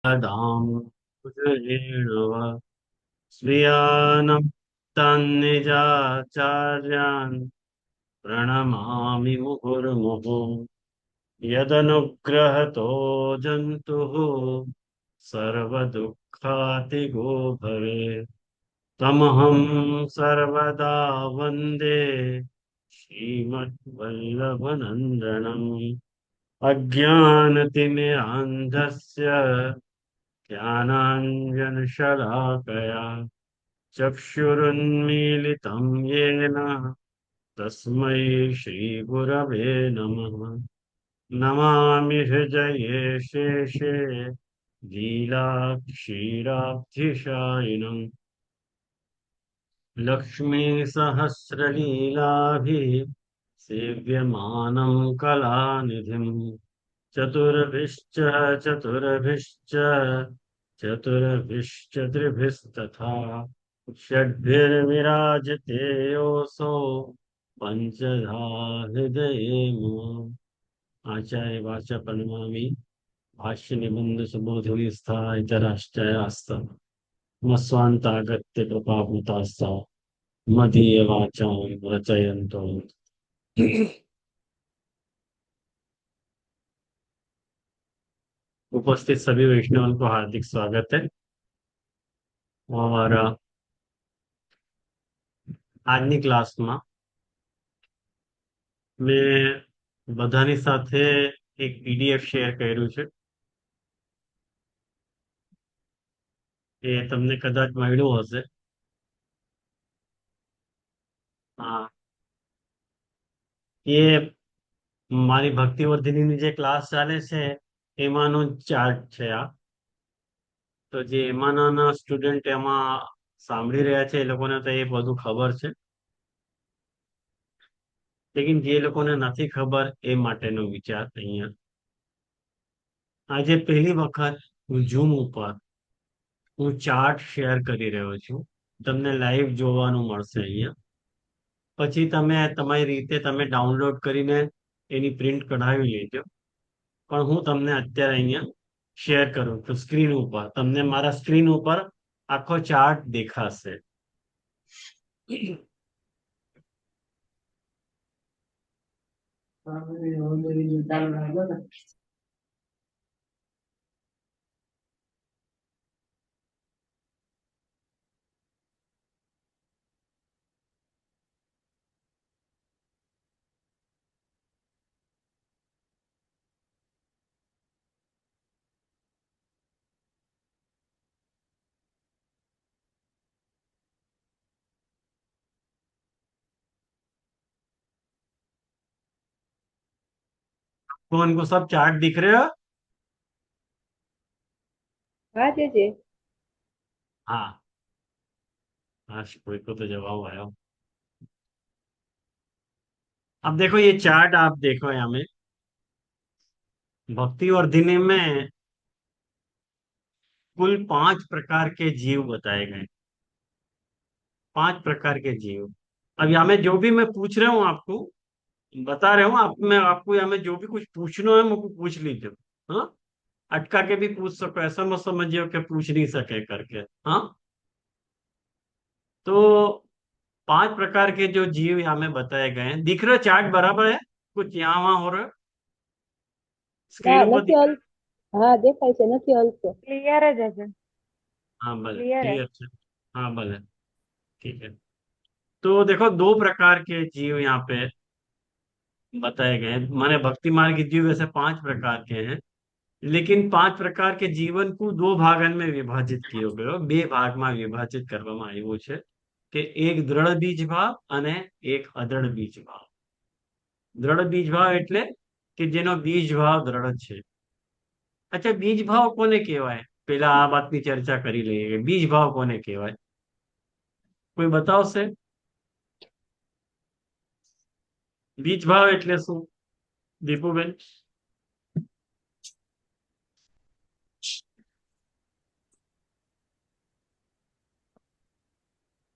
दां कुजेणव स्वीयानं तन्निजाचार्यान् प्रणमामि मुहुर्मुहुः यदनुग्रहतो जन्तुः सर्वदुःखातिगो भवेत् तमहं सर्वदा वन्दे श्रीमद्वल्लभनन्दनम् अज्ञानतिमिरान्धस्य ज्ञानाञ्जनशलाकया चक्षुरुन्मीलितं येन तस्मै श्रीगुरवे नमः। नमामि हृदये शेषे लीलाक्षीराब्धिशायिनम् लक्ष्मीसहस्रलीलाभिः सेव्यमानं कलानिधिम् चतुर्भिश्च चतुर्भिश्च चतुर्भिश्चतुर्भिस्तथा षड्भिर्विराजते योऽसौ पञ्चधा हृदये मम। आचार्य वाचा प्रणमामि भाष्य निबंध सुबोधि स्था इतराश्चयास्त मस्वान्तागत्य कृपाभूतास्ता मदीय वाचां रचयन्तो। उपस्थित सभी वैष्णवों को हार्दिक स्वागत है। और આજની ક્લાસમાં મેં બધાની સાથે એક પીડીએફ શેર કર્યું છે, એ તમને કદાચ મળ્યું હશે. હા, એ મારી ભક્તિવર્ધિનીની જે ક્લાસ ચાલે છે એમાંનો ચાર્ટ છે આ. તો જે એમાંના સ્ટુડન્ટ એમાં સાંભળી રહ્યા છે એ લોકોને તો એ બધું ખબર છે, લેકિન જે લોકોને નથી ખબર એ માટેનો વિચાર અહીંયા. આજે પહેલી વખત હું ઝૂમ ઉપર હું ચાર્ટ શેર કરી રહ્યો છું. તમને લાઈવ જોવાનું મળશે અહીંયા. પછી તમે તમારી રીતે તમે ડાઉનલોડ કરીને એની પ્રિન્ટ કઢાવી લેજો. પણ હું તમને અત્યારે અહીંયા શેર કરું છું સ્ક્રીન ઉપર. તમને મારા સ્ક્રીન ઉપર આખો ચાર્ટ દેખાશે. तो उनको सब चार्ट दिख रहे हो? हाँ जी। हाँ हाँ, कोई को तो जवाब आया. अब देखो ये चार्ट आप देखो यहाँ में भक्ति वर्धिनी में कुल 5 प्रकार के जीव बताए गए. 5 प्रकार के जीव. अब यहाँ में जो भी मैं पूछ रहा हूँ आपको बता रहा हूँ, आप मैं आपको यहाँ में जो भी कुछ पूछना है मुझको पूछ लीजिए. हाँ, अटका के भी पूछ सको, ऐसा मत समझिए कि पूछ नहीं सके करके. हाँ, तो 5 प्रकार के जो जीव यहाँ में बताए गए हैं. दिख रहा है चार्ट बराबर है? कुछ यहाँ वहां हो रहा है? ના स्क्रीन ऊपर નથી दिख रहा હલ. હા દેખાય છે, નથી હલતો. ક્લિયર જ હશે. है? हाँ भले, ક્લિયર હે. क्लियर है. हाँ भले, ठीक है. तो देखो 2 प्रकार के जीव यहाँ पे बताए गए हैं. माने भक्ति मार्ग के जीव वैसे 5 प्रकार के हैं, लेकिन 5 प्रकार के जीवन को 2 ભાગમાં વિભાજિત કર્યો ગયો. 2 ભાગમાં વિભાજિત કરવામાં આવ્યું છે કે એક દ્રઢ બીજ ભાવ અને એક અદ્રઢ બીજ ભાવ. દ્રઢ બીજ ભાવ એટલે કે જેનો બીજ ભાવ દ્રઢ છે. અચ્છા, બીજ ભાવ કોને કહેવાય? પેલા આ વાતની ચર્ચા કરી લઈએ કે બીજ ભાવ કોને કહેવાય. કોઈ બતાવશે? બીજ ભાવ એટલે શું, દીપુબેન?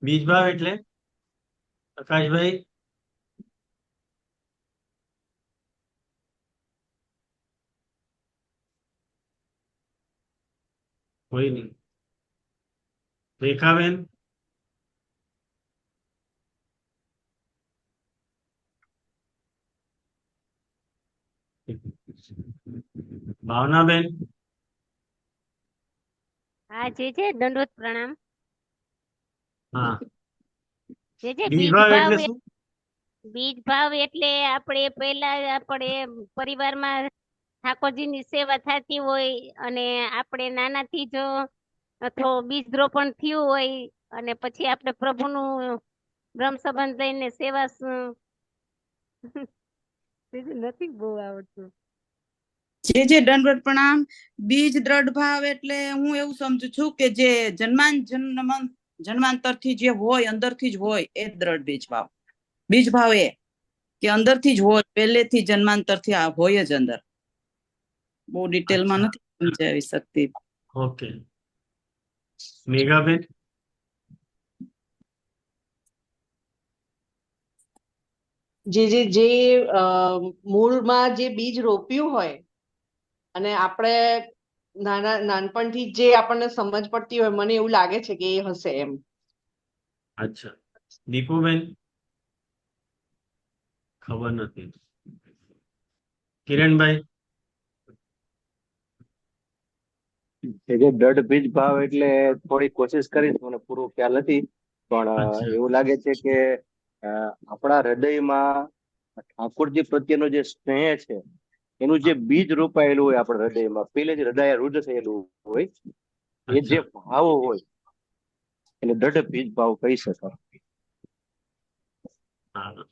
બીજ ભાવ એટલે આકાશભાઈ? કોઈ નહીં. રેખાબેન. ભાવનાબેન. હા જે છે દંડવત પ્રણામ. હા. જે છે બીજ બીજ ભાવ ભાવ એટલે શું? બીજ ભાવ એટલે આપણે પહેલા આપણે પરિવારમાં ઠાકોરજીની સેવા થતી હોય અને આપણે નાનાથી જો તો બીજ રોપણ થયું હોય અને પછી આપણે પ્રભુનું બ્રહ્મ સંબંધ લઈને સેવા નથી બહુ આવડતું. જે દંડવત પ્રણામ. બીજ દ્રઢ ભાવ એટલે હું એવું સમજુ છું કે જે જન્માંતરથી જે હોય અંદરથી જ હોય એ દ્રઢ બીજ ભાવ. બીજ ભાવ એ કે અંદરથી જ હોય, પહેલેથી જન્માંતરથી હોય જ અંદર. બહુ ડિટેલમાં અચ્છા. નથી સમજાવી શકતી. ઓકે. મેઘાબેન. જે મૂળમાં જે બીજ રોપ્યું હોય અને આપણે નાનપણથી જે આપણને સમજ પડતી હોય, મને એવું લાગે છે કે એ હશે એમ. અચ્છા. દીપુબેન. ખબર નથી. કિરણભાઈ. જે દઢ બીજ ભાવ એટલે થોડી કોશિશ કરીશ, મને પૂરો ખ્યાલ નથી, પણ અચ્છા. એવું લાગે છે કે આપણા હૃદયમાં ઠાકોરજી પ્રત્યેનો જે સ્નેહ છે એનું જે બીજ રોપાયેલું હોય આપણા હૃદયમાં, પહેલેથી હૃદય રૂઢ થયેલું હોય, એ જે અચ્છા. ભાવ હોય એને દઢ બીજ ભાવ કહી શકાય. હા.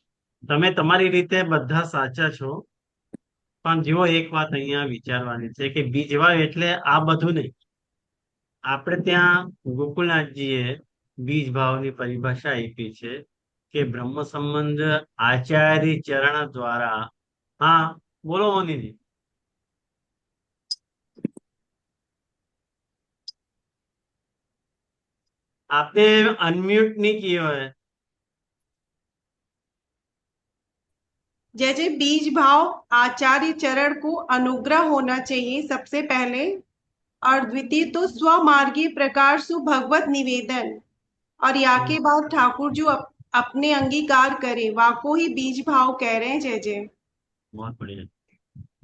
તમે તમારી રીતે બધા સાચા છો, પણ જુઓ એક વાત અહીંયા વિચારવાની છે કે બીજભાવ એટલે આ બધું નહીં. આપણે ત્યાં ગોકુલનાથજીએ બીજ ભાવની પરિભાષા આપી છે કે બ્રહ્મ સંબંધ આચાર્ય ચરણ દ્વારા. હા, બોલો મોનીજી. आपने अनम्यूट नहीं किया है. जैसे बीज भाव आचार्य चरण को अनुग्रह होना चाहिए सबसे पहले, और द्वितीय तो स्वमार्गीय प्रकार सु भगवत निवेदन, और या के बाद ठाकुर जो अपने अंगीकार करे वाको ही बीज भाव कह रहे हैं। जय जय। बहुत बढ़िया.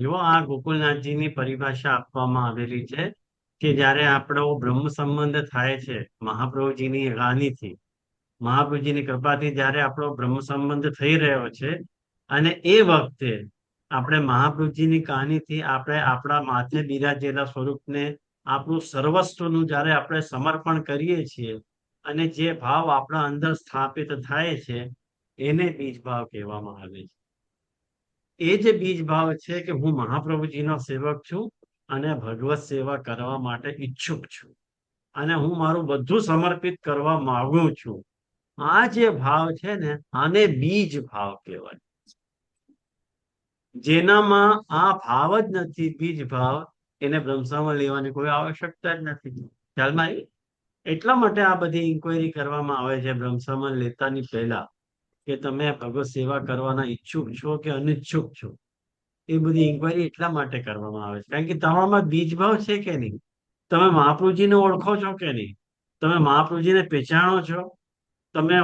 જુઓ આ ગોકુલનાથજીની પરિભાષા આપવામાં આવેલી છે કે જ્યારે આપણો બ્રહ્મ સંબંધ થાય છે મહાપ્રભુજીની વાણીથી, મહાપ્રભુજીની કૃપાથી જ્યારે આપણો બ્રહ્મ સંબંધ થઈ રહ્યો છે, અને એ વખતે આપણે મહાપ્રભુજીની કહાનીથી આપણે આપણા માથે બિરાજેલા સ્વરૂપને આપણું સર્વસ્વનું જ્યારે આપણે સમર્પણ કરીએ છીએ અને જે ભાવ આપણા અંદર સ્થાપિત થાય છે એને બીજ ભાવ કહેવામાં આવે છે. એ જે બીજ ભાવ છે કે હું મહાપ્રભુજીનો સેવક છું અને ભગવત સેવા કરવા માટે ઈચ્છુક છું અને હું મારું બધું સમર્પિત કરવા માંગુ છું. આ જે ભાવ છે ને આને બીજ ભાવ કહેવાય. જેનામાં આ ભાવ જ નથી, બીજ ભાવ, એને બ્રહ્મસમાં લેવાની કોઈ આવશ્યકતા જ નથી. ખ્યાલમાં આવી? એટલા માટે આ બધી ઇન્ક્વાયરી કરવામાં આવે છે બ્રહ્મસમાં લેતાની પહેલા કે તમે ભગવત સેવા કરવાના ઈચ્છુક છો કે અનિચ્છુક છો. એ બધી ઇન્ક્વાયરી એટલા માટે કરવામાં આવે છે કારણ કે તમારામાં બીજ ભાવ છે કે નહીં, તમે મહાપ્રભુજીને ઓળખો છો કે નહીં, તમે મહાપ્રભુજીને પહેચાણો છો, તમે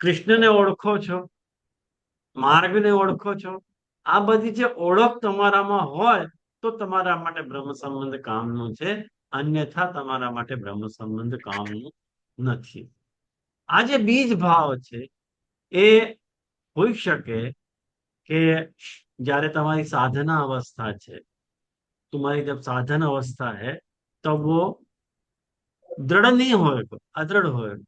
કૃષ્ણને ઓળખો છો, માર્ગને ઓળખો છો. આ બધી જે ઓળખ તમારામાં હોય તો તમારા માટે બ્રહ્મ સંબંધ કામનું છે, અન્યથા તમારા માટે બ્રહ્મ સંબંધ કામનું નથી. આ જે બીજ ભાવ છે એ હોઈ શકે કે જ્યારે તમારી साधना अवस्था है, तुम्हारी जब साधन अवस्था है तब वो दृढ़ नहीं होएगा, अदृढ़ होएगा.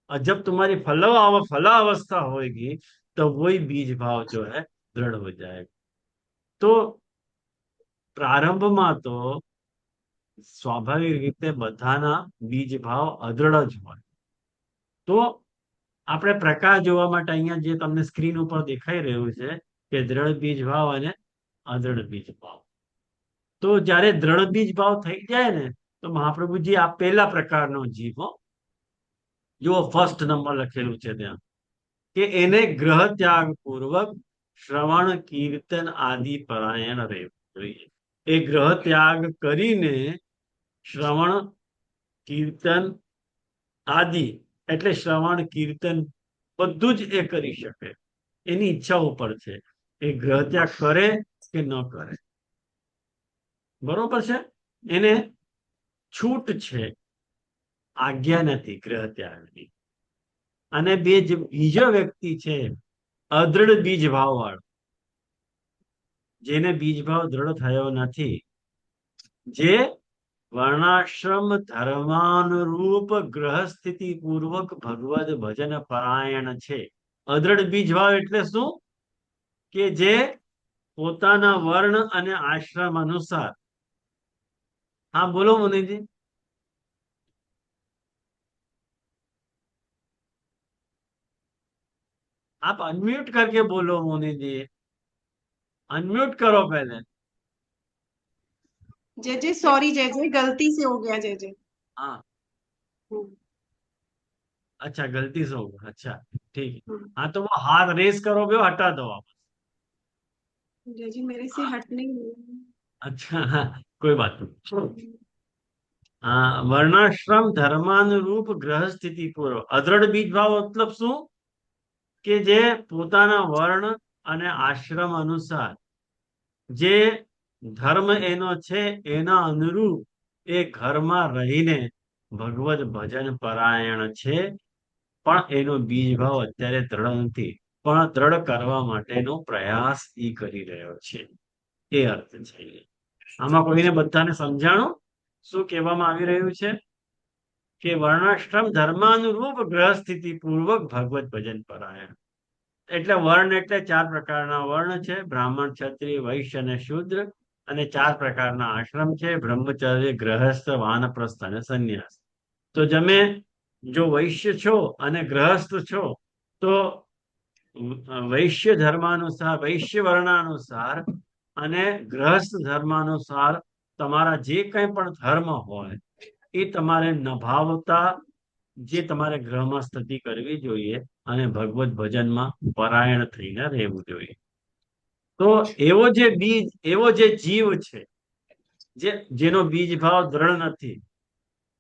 और जब तुम्हारी फलावस्था होगी तो वही बीज भाव जो है दृढ़ हो जाएगा. तो પ્રારંભમાં તો સ્વાભાવિક રીતે બધાના બીજ ભાવ અદૃઢ જ હોય. તો આપણે પ્રકાશ જોવા માટે અહીંયા જે તમને સ્ક્રીન ઉપર દેખાઈ રહ્યું છે કે દ્રઢ બીજ ભાવ અને અદૃઢ બીજ ભાવ. તો જ્યારે દ્રઢ બીજ ભાવ થઈ જાય ને તો મહાપ્રભુજી આ પહેલા પ્રકારનો જીવો, જુઓ ફર્સ્ટ નંબર લખેલું છે ત્યાં કે એને ગ્રહ ત્યાગ પૂર્વક શ્રવણ કીર્તન આદિ પરાયણ રહેવું જોઈએ. એ ગ્રહ ત્યાગ કરીને શ્રવણ, કીર્તન આદિ, એટલે શ્રવણ કીર્તન બધું જ એ કરી શકે, એની ઈચ્છા ઉપર છે એ ગ્રહ ત્યાગ કરે કે ન કરે. બરોબર છે? એને છૂટ છે, આજ્ઞા નથી ગ્રહ ત્યાગની. અને બીજો વ્યક્તિ છે અદૃઢ બીજ ભાવ વાળો, જેને બીજ ભાવ દ્રઢ થયો નથી, જે વર્ણાશ્રમ ધર્માનુરૂપ ગ્રહ સ્થિતિ પૂર્વક ભગવદ ભજન પરાયણ છે. અદૃઢ બીજ ભાવ એટલે શું? કે જે પોતાના વર્ણ અને આશ્રમ અનુસાર, હા બોલો મુનિજી. आप अनम्यूट करके बोलो मोनी जी, अनम्यूट करो पहले। जय जय सॉरी जय जय, गलती से हो गया जय जय। हाँ, हम्म, अच्छा गलती से होगा, अच्छा ठीक है। हम्म। हाँ तो वो हाथ रेस करोगे वो हटा दो आप। जय जी मेरे से हटने ही नहीं है। अच्छा हाँ, कोई बात नहीं। हाँ, વર્ણાશ્રમ ધર્માનુરૂપ ગ્રહ સ્થિતિ પૂર્વ. અદ્રઢ બીજ ભાવ મતલબ શું? કે જે પોતાના વર્ણ અને આશ્રમ અનુસાર જે ધર્મ એનો છે એના અનુરૂપ એ ઘરમાં રહીને ભગવદ ભજન પરાયણ છે, પણ એનો બીજ ભાવ અત્યારે દ્રઢ નથી, પણ દ્રઢ કરવા માટેનો પ્રયાસ ઈ કરી રહ્યો છે, એ અર્થ છે. આમાં કોઈને બધાને સમજાણું શું કહેવામાં આવી રહ્યું છે? કે વર્ણાશ્રમ ધર્માનુરૂપ ગ્રહ સ્થિતિ પૂર્વક ભગવત ભજન પરાયણ. એટલે વર્ણ એટલે 4 પ્રકારના વર્ણ છે: બ્રાહ્મણ, ક્ષત્રિય, વૈશ્ય અને શૂદ્ર. અને 4 પ્રકારના આશ્રમ છે: બ્રહ્મચર્ય, ગ્રહસ્થ, વાનપ્રસ્થ અને સંન્યાસ. તો તમે જો વૈશ્ય છો અને ગ્રહસ્થ છો તો વૈશ્ય ધર્માનુસાર, વૈશ્ય વર્ણાનુસાર અને ગ્રહસ્થ ધર્માનુસાર તમારા જે કંઈ પણ ધર્મ હોય એ તમારે નભાવતા જે તમારે ગ્રહમાં સ્થિતિ કરવી જોઈએ અને ભગવત ભજનમાં પરાયણ થઈને રહેવું જોઈએ. તો એવો જે જીવ છે જેનો બીજ ભાવ દ્રઢ નથી,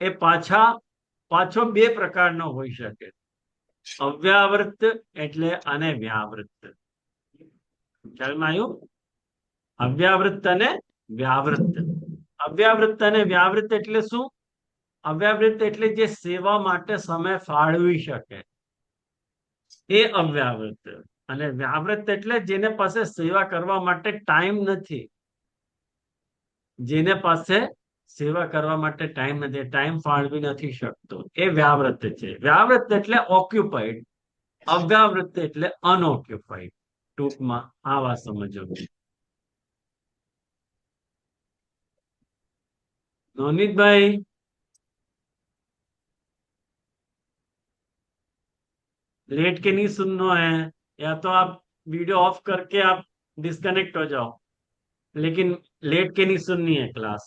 એ પાછો 2 પ્રકારનો હોઈ શકે: અવ્યાવૃત્ત એટલે અને વ્યાવૃત્ત. ખ્યાલમાં આવ્યું? અવ્યાવૃત્ત અને વ્યાવૃત્ત. અવ્યાવૃત્ત અને વ્યાવૃત્ત એટલે શું? અવ્યાવૃત્ત એટલે જે સેવા માટે સમય ફાળવી શકે, એ અવ્યાવૃત્ત. અને વ્યાવૃત્ત એટલે જેને પાસે સેવા કરવા માટે ટાઈમ નથી, જેને પાસે સેવા કરવા માટે ટાઈમ નથી, ટાઈમ ફાળવી નથી શકતો, એ વ્યાવૃત્ત છે. વ્યાવૃત્ત એટલે ઓક્યુપાઈડ, અવ્યાવૃત્ત એટલે અનઓક્યુપાઈડ. ટૂંકમાં આ વાત સમજો. નવનીતભાઈ, लेट के नहीं सुनना है, या तो आप वीडियो ऑफ करके आप डिस्कनेक्ट हो जाओ, लेकिन लेट के नहीं सुननी है क्लास।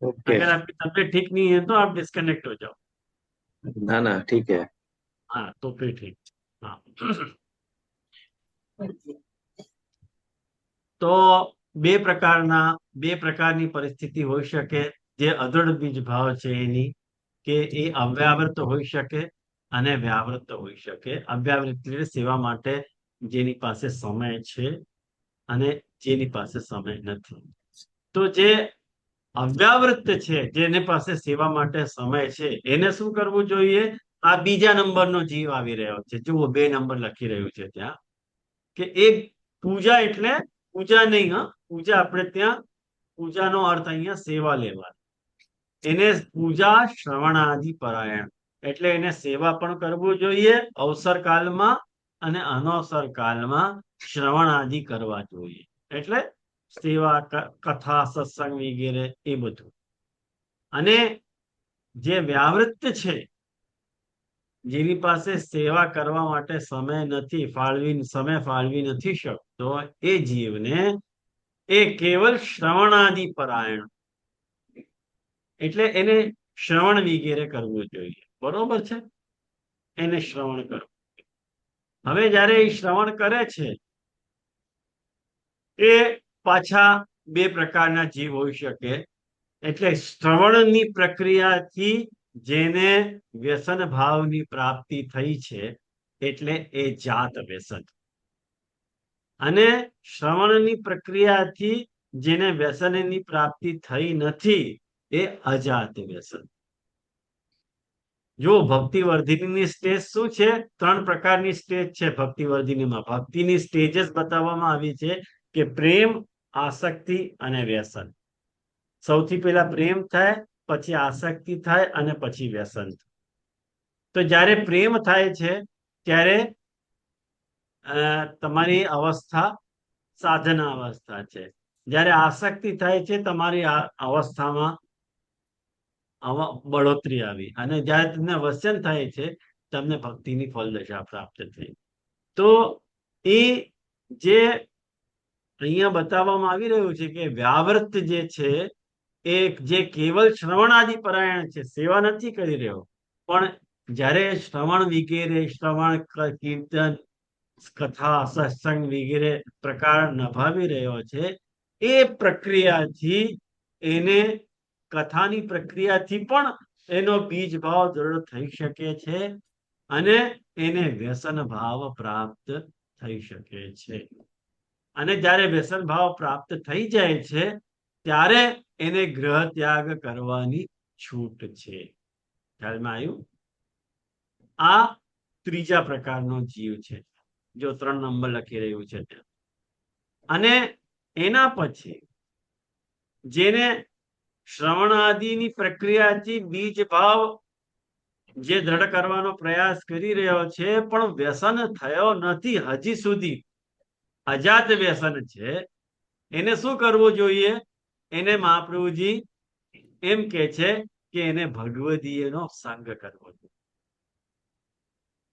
ओके। अगर आपकी तबीयत ठीक नहीं है तो आप डिस्कनेक्ट हो जाओ। ना ना ठीक है। हाँ तो फिर ठीक। हाँ તો બે પ્રકારની પરિસ્થિતિ હોઈ શકે જે અદૃઢ બીજ ભાવ છે એની, કે એ અવ્યાવૃત્ત હોઈ શકે અને વ્યાવૃત્ત હોઈ શકે. અવ્યાવૃત્ત એટલે સેવા માટે જેની પાસે સમય છે અને જેની પાસે સમય નથી. તો જે અવ્યાવૃત્ત છે, જેની પાસે સેવા માટે સમય છે, એને શું કરવું જોઈએ? આ બીજા નંબરનો જીવ આવી રહ્યો છે, જુઓ 2 નંબર લખી રહ્યું છે ત્યાં, કે એક પૂજા એટલે પૂજા નહીં, હા પૂજા આપણે ત્યાં પૂજાનો અર્થ અહીંયા સેવા લેવા. એને પૂજા શ્રવણાદિ પરાયણ એટલે એને સેવા પણ કરવું જોઈએ અવસર કાલમાં, અને અનવસર કાલમાં શ્રવણ આદિ કરવા જોઈએ. એટલે સેવા, કથા, સત્સંગ વગેરે એ બધું. અને જે વ્યાવૃત્ત છે, જેની પાસે સેવા કરવા માટે સમય નથી, સમય ફાળવી નથી શકતો, એ જીવને એ કેવલ શ્રવણાદિ પરાયણ એટલે એને શ્રવણ વગેરે કરવું જોઈએ. બરોબર છે? એને શ્રવણ કરવું. હવે જ્યારે એ શ્રવણ કરે છે, એ પાછા 2 પ્રકારના જીવ હોઈ શકે. એટલે શ્રવણની પ્રક્રિયાથી જેને વ્યસન ભાવની પ્રાપ્તિ થઈ છે એટલે એ જાત વ્યસન, અને શ્રવણની પ્રક્રિયાથી જેને વ્યસનની પ્રાપ્તિ થઈ નથી એ અજાત વ્યસન. જો ભક્તિવર્ધિનીની સ્ટેજ શું છે? 3 પ્રકારની સ્ટેજ છે ભક્તિવર્ધિનીમાં. ભક્તિની સ્ટેજીસ બતાવવામાં આવી છે કે પ્રેમ, આસક્તિ અને વ્યસન. સૌથી પહેલા પ્રેમ થાય, પછી આસક્તિ થાય અને પછી વ્યસન. તો જ્યારે પ્રેમ થાય છે ત્યારે તમારી અવસ્થા સાધના અવસ્થા છે. જ્યારે આસક્તિ થાય છે તમારી અવસ્થામાં બઢોતરી આવી, અને જ્યારે તમને વસન થાય છે તમને ભક્તિની ફલદશા પ્રાપ્ત થઈ. તો એ જે અહીંયા બતાવવામાં આવી રહ્યું છે કે વ્યાવૃત જે છે એ જે કેવલ શ્રવણાદિ પરાયણ છે, સેવા નથી કરી રહ્યો, પણ જ્યારે શ્રવણ વગેરે, શ્રવણ, કીર્તન, કથા, સત્સંગ વગેરે પ્રકાર નભાવી રહ્યો છે, એ પ્રક્રિયાથી એને, કથાની પ્રક્રિયાથી પણ એનો બીજ ભાવ દ્રઢ થઈ શકે છે અને એને વ્યસન ભાવ પ્રાપ્ત થઈ શકે છે. અને જ્યારે વ્યસન ભાવ પ્રાપ્ત થઈ જાય છે ત્યારે એને ગ્રહ ત્યાગ કરવાની છૂટ છે. ખ્યાલમાં આવ્યું? આ ત્રીજા પ્રકારનો જીવ છે, જો 3 નંબર લખી રહ્યું છે ત્યાં. અને એના પછી જેને શ્રવણાદિની પ્રક્રિયાથી બીજ ભાવ જે દ્રઢ કરવાનો પ્રયાસ કરી રહ્યો છે પણ વ્યસન થયો નથી હજી સુધી, અજાત વ્યસન છે, એને શું કરવું જોઈએ? એને મહાપ્રભુજી એમ કે છે કે એને ભગવદીયનો સંગ કરવો જોઈએ.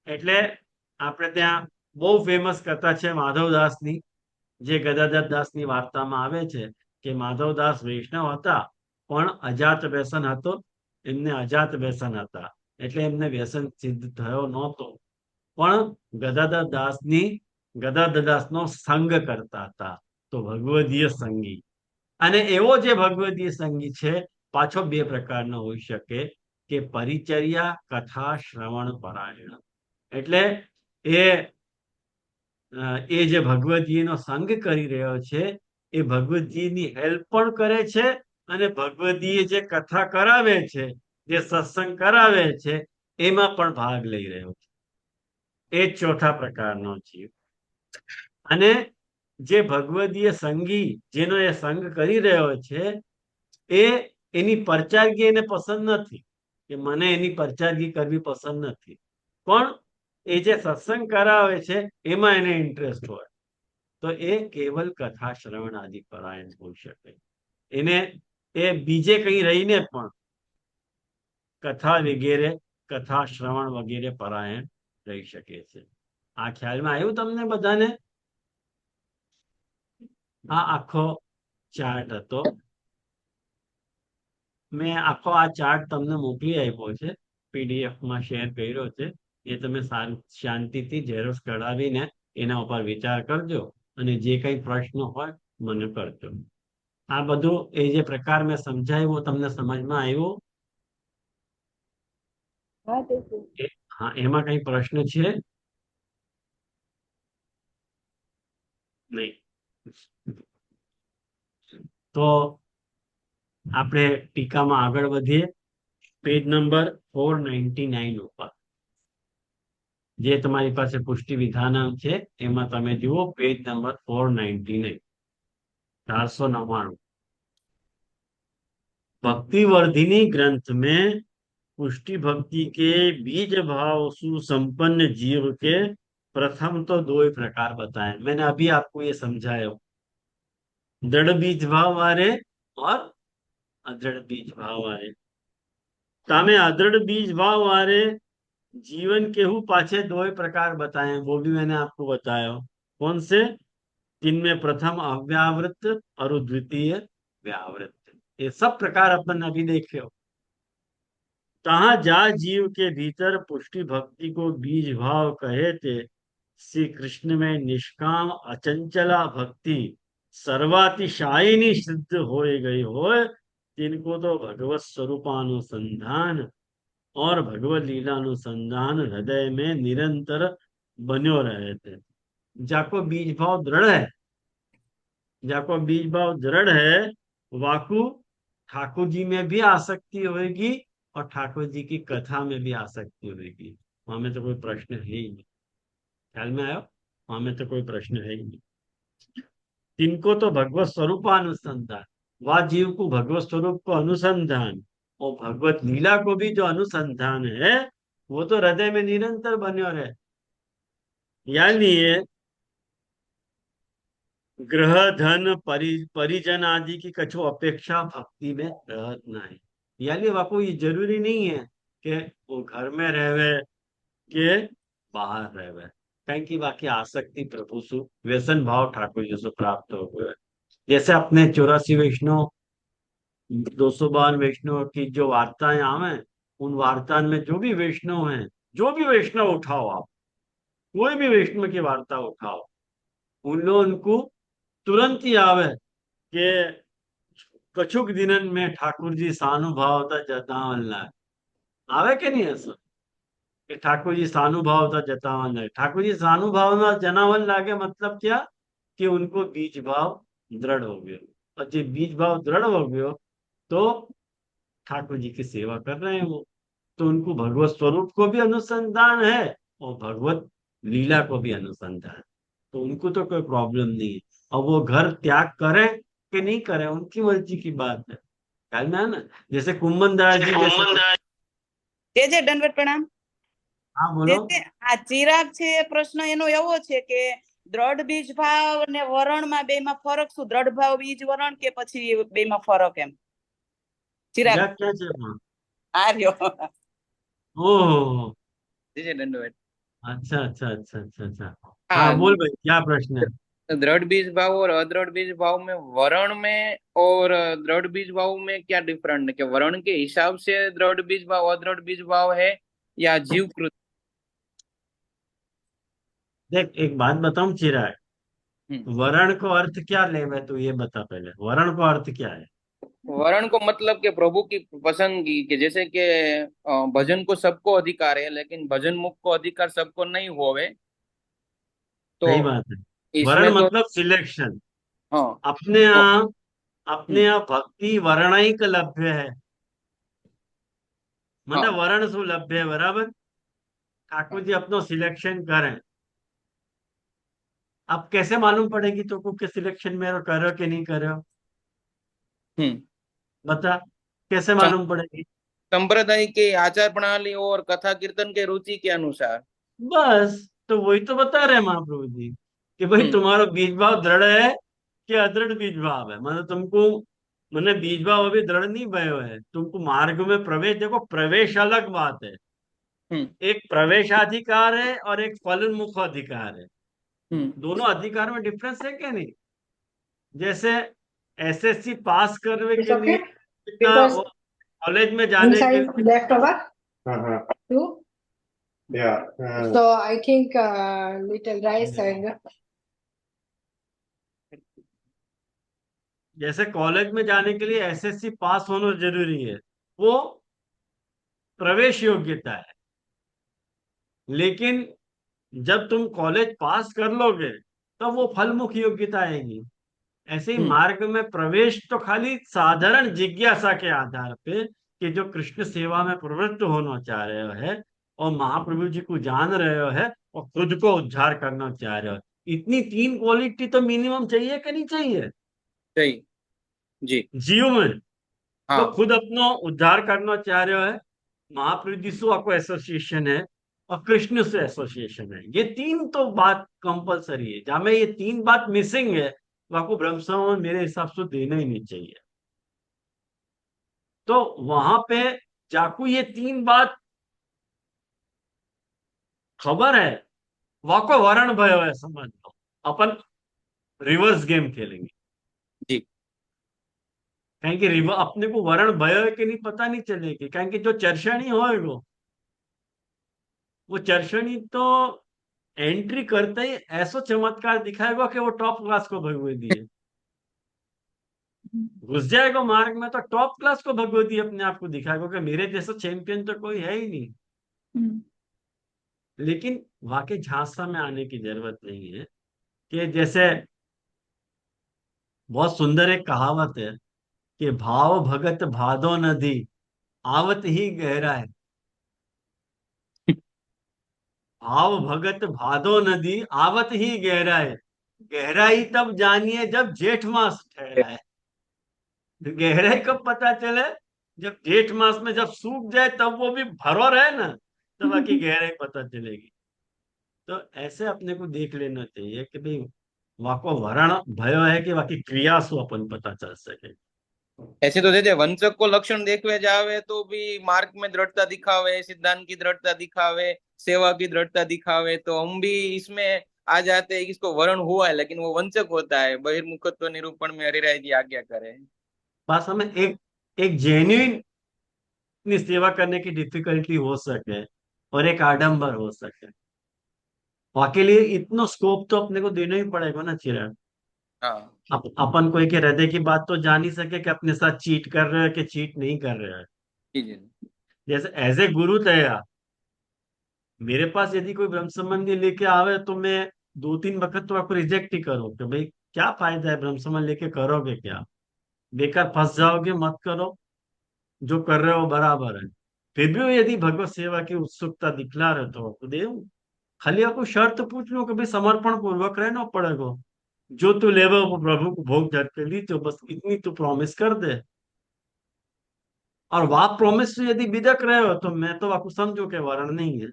એટલે આપણે ત્યાં બહુ ફેમસ કથા છે માધવદાસની, જે ગદાધર દાસની વાર્તામાં આવે છે કે માધવદાસ વૈષ્ણવ હતા પણ અજાત વ્યસન હતો, એમને અજાત વ્યસન હતા એટલે એમને વ્યસન સિદ્ધ થયો નહોતો, પણ ગદાધર દાસનો સંગ કરતા હતા, તો ભગવદીય સંગી. અને એવો જે ભગવદીય સંગી છે પાછો 2 પ્રકારનો હોઈ શકે કે પરિચર્યા, કથા, શ્રવણ પરાયણ. એટલે એ જે ભગવદજીનો સંગ કરી રહ્યો છે એ ભગવદજીની હેલ્પ પણ કરે છે, અને ભગવદજીએ જે કથા કરાવે છે, જે સત્સંગ કરાવે છે એમાં પણ ભાગ લઈ રહ્યો છે. એ 4થા પ્રકારનો જીવ. અને જે ભગવદીય સંગી, જેનો એ સંગ કરી રહ્યો છે, એ એની પરચારગી એને પસંદ નથી, કે મને એની પરચારગી કરવી પસંદ નથી, પણ એ જે સત્સંગ કરાવે છે એમાં એને ઇન્ટરેસ્ટ હોય, તો એ કેવલ કથા શ્રવણ આદિ પરાયણ હોઈ શકે. એને એ બીજે કઈ રહીને પણ કથા વગેરે, કથા શ્રવણ વગેરે પરાયણ રહી શકે છે. આ ખ્યાલમાં આવ્યું તમને બધાને? આ આખો ચાર્ટ હતો. મેં આખો આ ચાર્ટ તમને મોકલી આપ્યો છે, પીડીએફમાં શેર કર્યો છે. એ તમે શાંતિથી ઝેરોક્ષ કઢાવીને એના ઉપર વિચાર કરજો, અને જે કઈ પ્રશ્ન હોય મને કરજો. આ બધું એ જે પ્રકાર મેં સમજાવ્યું તમને સમજમાં આવ્યું? હા દેખું. હા, એમાં કઈ પ્રશ્ન છે? નહીં. તો આપણે ટીકામાં આગળ વધીએ. પેજ નંબર 499 ઉપર, જે તમારી પાસે પુષ્ટિ વિધાન છે એમાં તમે જુઓ પેજ નંબર 499, 499. भक्तिवर्धिनी ग्रंथ में पुष्टि भक्ति के बीज भाव सुसंपन्न जीव के प्रथम तो 2 ही प्रकार बताए. मैंने अभी आपको ये समझाया, दृढ़ बीज भाव वाले और अदृढ़ बीज भाव वाले. तामे अदृढ़ बीज भाव वाले जीवन के हूँ पाछे 2 ही प्रकार बताए, वो भी मैंने आपको बताया. कौन से? जिनमें प्रथम अव्यावृत और द्वितीय व्यावृत. ये सब प्रकार अपन अभी देखे हो. तहा जा जीव के भीतर पुष्टि भक्ति को बीज भाव कहे थे, श्री कृष्ण में निष्काम अचंचला भक्ति सर्वातिशायिनी सिद्ध हो गई हो, तिनको तो भगवत स्वरूपानुसंधान और भगवत लीला अनुसंधान हृदय में निरंतर बन्यो रहे थे। जाको बीज भाव दृढ़ है, जाको बीज भाव दृढ़ है, वाकु ठाकुर जी में भी आसक्ति होगी और ठाकुर जी की कथा में भी आसक्ति होगी। वहां में तो कोई प्रश्न है ही नहीं। ख्याल में आयो? वहां में तो कोई प्रश्न है ही नहीं। तिनको तो भगवत स्वरूपानुसंधान, वह जीव को भगवत स्वरूप को अनुसंधान और भगवत लीला को भी जो अनुसंधान है वो तो हृदय में निरंतर बन्यो रहे। यानी ग्रह धन परिजन आदि की कछु अपेक्षा भक्ति में रहत नहीं। यानी वाको ये जरूरी नहीं है कि वो घर में रहवे के बाहर रहवे, कहीं की बाकी आसक्ति प्रभु सु व्यसन भाव ठाकुर जी से प्राप्त हो गए। जैसे अपने 84 वैष्णव 252 वैष्णव की जो वार्ताएं आवे, उन वार्ता में जो भी वैष्णव हैं, जो भी वैष्णव उठाओ आप, कोई भी वैष्णव की वार्ता उठाओ, उन लोगों को तुरंत ही आवे कि कछुक दिनन में ठाकुर जी सानुभावता जतावन लाए। आवे के नहीं ऐसा कि ठाकुर जी सानुभावता जतावन लाए? ठाकुर जी सानुभावना जनावन लागे मतलब क्या कि उनको बीज भाव दृढ़ हो गयो, और जब बीज भाव दृढ़ हो गयो तो ठाकुर जी की सेवा कर रहे हैं वो, तो उनको भगवत स्वरूप को भी अनुसंधान है और भगवत लीला को भी अनुसंधान है। तो उनको तो कोई प्रॉब्लम नहीं है। और वो घर त्याग करे कि नहीं करे उनकी मर्जी की बात है। ख्याल में है ना? जैसे कुंभन दास जी जैसे। જે દંડવત પ્રણામ। हाँ જે बोलो। આ ચિરાગ છે એ પ્રશ્ન એનો એવો છે કે દ્રઢ બીજ ભાવ અને વરણમાં બેમાં ફરક શું? દ્રઢ ભાવ બીજ વરણ કે પછી બેમાં ફરક એમ? ચિરાગ चिराग क्या चाहिए? આ રહ્યો। ओह, जी दंडवत। अच्छा अच्छा अच्छा अच्छा अच्छा। हाँ हाँ, बोल भाई, क्या प्रश्न है? दृढ़ बीज भाव और अदृढ़ बीज भाव में वर्ण में और दृढ़ बीज भाव में क्या डिफरेंट है? कि वर्ण के हिसाब से दृढ़ बीज भाव अदृढ़ बीज भाव है या जीवकृत? देख एक बात बताऊं चिराग, हम्म। वर्ण को अर्थ क्या ले, मैं तो ये बता पहले, वर्ण को अर्थ क्या है? वर्ण को मतलब कि प्रभु की पसंदगी के, जैसे कि भजन को सबको अधिकार है लेकिन भजन मुख को अधिकार सबको नहीं होवे, तो सही बात है। वर्ण इसमें तो मतलब सिलेक्शन। हाँ। अपने तो यहाँ, अपने हम्म, यहाँ भक्ति वर्णिक लभ्य है, मतलब हाँ वर्ण सु लभ्य है, बराबर। ठाकुर हाँ जी अपनो सिलेक्शन करें। अब कैसे मालूम पड़ेगी तो को कि सिलेक्शन में करो कि नहीं करो? हम्म। बता, कैसे मालूम पड़ेगी? संप्रदाय के आचार प्रणाली और कथा कीर्तन के रुचि के अनुसार। बस तो वही तो बता रहे हैं महाप्रभु जी कि भाई हम्म। तुम्हारा बीज भाव दृढ़ है कि अदृढ़ बीज भाव है। मतलब तुमको, मैंने बीज भाव अभी दृढ़ नहीं भयो है, तुमको मार्ग में प्रवेश, देखो प्रवेश अलग बात है। हम्म। एक प्रवेशाधिकार है और एक फलोन्मुख अधिकार है। हम्म। दोनों अधिकार में डिफरेंस है क्या नहीं? जैसे एसएससी पास करने It's के लिए okay because कॉलेज में जाने के inside लिए, left over Uh-huh. too. Yeah. So I think little rice and जैसे कॉलेज में जाने के लिए एसएससी पास होना जरूरी है, वो प्रवेश योग्यता है। लेकिन जब तुम कॉलेज पास कर लोगे तो वो फलमुख योग्यता आएगी। ऐसे ही हम्म। मार्ग में प्रवेश तो खाली साधारण जिज्ञासा के आधार पे कि जो कृष्ण सेवा में प्रवृत्त होना चाह रहे हो और महाप्रभु जी को जान रहे हो और खुद को उद्धार करना चाह रहे हो, इतनी तीन क्वालिटी तो मिनिमम चाहिए कि नहीं चाहिए सही। जी। जीव में? तो हाँ। खुद अपना उद्धार करना चाह रहे हो, महाप्रभु जी से आपको एसोसिएशन है और कृष्ण से एसोसिएशन है, ये तीन तो बात कंपलसरी है। जहां में ये तीन बात मिसिंग है तो आपको ब्रह्म समाज मेरे हिसाब से देना ही नहीं चाहिए। तो वहां पे जाकू ये तीन बात खबर है, वाको वरण भयो है, समझ लो। अपन रिवर्स गेम खेलेंगे, जी। कहें कि अपने को वरण भयो है कि नहीं पता नहीं चलेगी, कहें कि जो चर्षणी होएगो वो चर्षणी तो एंट्री करते ही ऐसा चमत्कार दिखाएगा कि वो टॉप क्लास को भगवे दिए। घुस जाएगा मार्ग में तो टॉप क्लास को भगवती अपने आप को दिखाएगा कि मेरे जैसा चैंपियन तो कोई है ही नहीं। लेकिन वाकई झांसा में आने की जरूरत नहीं है। कि जैसे बहुत सुंदर एक कहावत है कि भाव भगत भादो नदी आवत ही गहरा है। भाव भगत भादो नदी आवत ही गहरा है, गहराई तब जानिए जब जेठ मास ठहरा है। गहराई कब पता चले? जब जेठ मास में जब सूख जाए तब वो भी भरो रहे ना, तो बाकी गहराई पता चलेगी। तो ऐसे अपने को देख लेना चाहिए कि भाई वाको वरण भयो है कि बाकी क्रिया सु अपन पता चल सके। ऐसे तो देते वंचक को लक्षण देखवे जावे तो भी मार्ग में दृढ़ता दिखावे, सिद्धांत की दृढ़ता दिखावे, सेवा की दृढ़ता दिखावे, तो हम भी इसमें आ जाते हैं कि इसको वर्ण हुआ है लेकिन वो वंचक होता है। बहिर्मुखत्व निरूपण में हरिराय जी आज्ञा करे। पास हमें एक एक जेन्युइन अपनी सेवा करने की डिफिकल्टी हो सके और एक आडंबर हो सके, वाके लिए इतना स्कोप तो अपने को देना ही पड़ेगा ना चिराग। हाँ अपन को एक हृदय की बात तो जान ही सके कि अपने साथ चीट कर रहे हैं कि चीट नहीं कर रहे हैं। जी जी। जैसे एज ए गुरु तया मेरे पास यदि कोई ब्रह्म संबंधी लेके आवे तो मैं 2-3 वक्त तो आपको रिजेक्ट ही करूँ कि भाई क्या फायदा है ब्रह्म संबंध लेके, करोगे क्या, बेकार फंस जाओगे, मत करो, जो कर रहे हो बराबर है। फिर भी यदि भगवत सेवा की उत्सुकता दिखला रहे तो आपको दे, खाली आपको शर्त पूछ लो कि भाई समर्पण पूर्वक रहना पड़ेगा। जो तू लेवे वो प्रभु को भोग झट के ली तो बस इतनी तू प्रॉमिस कर दे। और वाह प्रॉमिस से यदि बिदक रहे हो तो मैं तो आपको समझो के वर्ण नहीं है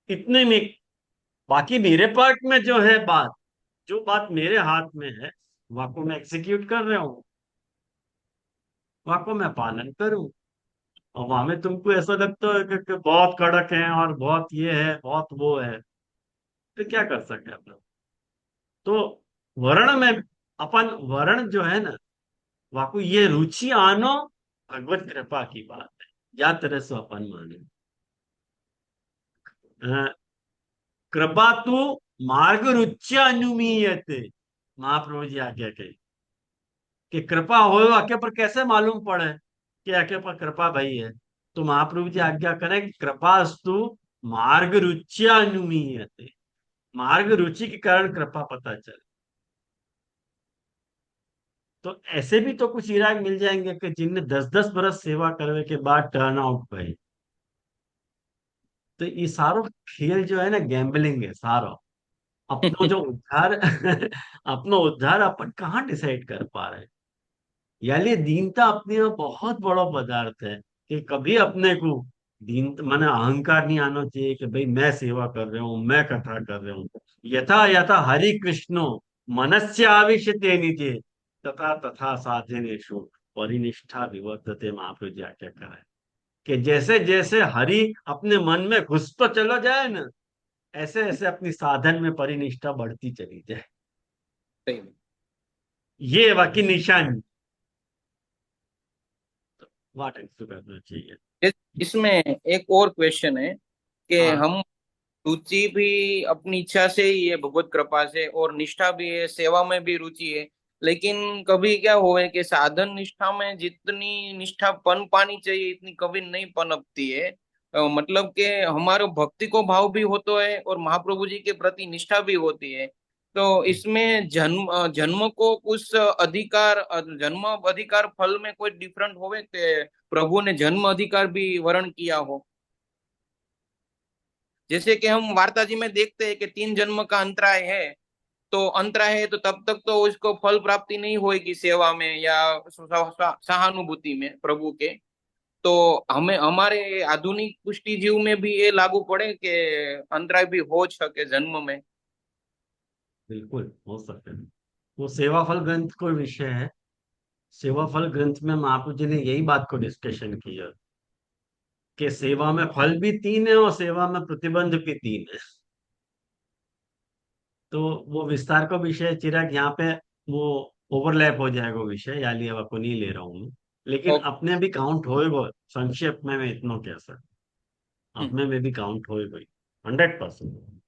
इतने में। बाकी मेरे पार्ट में जो है बात, जो बात मेरे हाथ में है वह को मैं एग्जीक्यूट कर रहा हूँ, वह को मैं पालन करूँ। और वहां में तुमको ऐसा लगता है कि बहुत कड़क है और बहुत ये है बहुत वो है, तो क्या कर सकते हैं अपन। तो वर्ण में अपन वर्ण जो है ना, वाकु ये रुचि आनो भगवत कृपा की बात है, या तरह से अपन माने। अ, कृपा तू मार्ग रुच्य अनुमीयते, महाप्रभु जी आज्ञा कही कि कृपा हो आके पर कैसे मालूम पड़े कि आके पर कृपा भई है। तो महाप्रभु जी आज्ञा करें कि कृपास्तु मार्ग रुच्य अनुमीयते, मार्ग रुचि के कारण कृपा पता चले। तो ऐसे भी तो कुछ इराक मिल जाएंगे कि जिनने 10-10 बरस सेवा करने के बाद टर्न आउट भय। तो ये सारो खेल जो है ना गैम्बलिंग है सारो। अपनो जो उद्धार अपनो उद्धार अपन कहाँ डिसाइड कर पा रहे हैं। यानी दीनता अपने में बहुत बड़ा पदार्थ है कि कभी अपने को दीन माने अहंकार नहीं आना चाहिए कि भाई मैं सेवा कर रहा हूँ, मैं कथा कर रहा हूँ। यथा यथा हरि कृष्णो मनस्य आविशते निजे तथा तथा साधनेषु परिनिष्ठा विवर्तते, महाप्रभु जी क्या कहा है कि जैसे जैसे हरि अपने मन में घुस तो चलो जाए ना, ऐसे ऐसे अपनी साधन में परिनिष्ठा बढ़ती चली जाए। सही में। ये वाकई निशानी वाट करना चाहिए। इसमें एक और क्वेश्चन है कि हाँ हम रुचि भी अपनी इच्छा से ही है, भगवत कृपा से, और निष्ठा भी है, सेवा में भी रुचि है, लेकिन कभी क्या हुआ है कि साधन निष्ठा में जितनी निष्ठा पन पानी चाहिए इतनी कभी नहीं पनपती है। मतलब कि हमारे भक्ति को भाव भी होता है और महाप्रभु जी के प्रति निष्ठा भी होती है। तो इसमें जन्म को कुछ अधिकार, जन्म अधिकार फल में कोई डिफरेंट होवे कि प्रभु ने जन्म अधिकार भी वर्ण किया हो? जैसे कि हम वार्ता जी में देखते हैं कि 3 जन्म का अंतराय है, तो अंतराय है तो तब तक तो उसको फल प्राप्ति नहीं होगी सेवा में या सहानुभूति में प्रभु के। तो हमें हमारे आधुनिक पुष्टि जीव में भी ये लागू पड़े कि अंतराय भी हो सके जन्म में। बिल्कुल हो सकता है। वो सेवाफल ग्रंथ को विषय है। सेवाफल ग्रंथ में महाप्रभु जी ने यही बात को डिस्कशन किया कि सेवा में फल भी 3 है और सेवा में प्रतिबंध भी 3 है। तो वो विस्तार का विषय चिराग यहाँ पे वो ओवरलैप हो जाएगा विषय, या लिए आपको नहीं ले रहा हूँ मैं। लेकिन ओके। अपने भी काउंट होएगा, संक्षेप में मैं इतना कह सकता, अपने में भी काउंट होएगा 100%।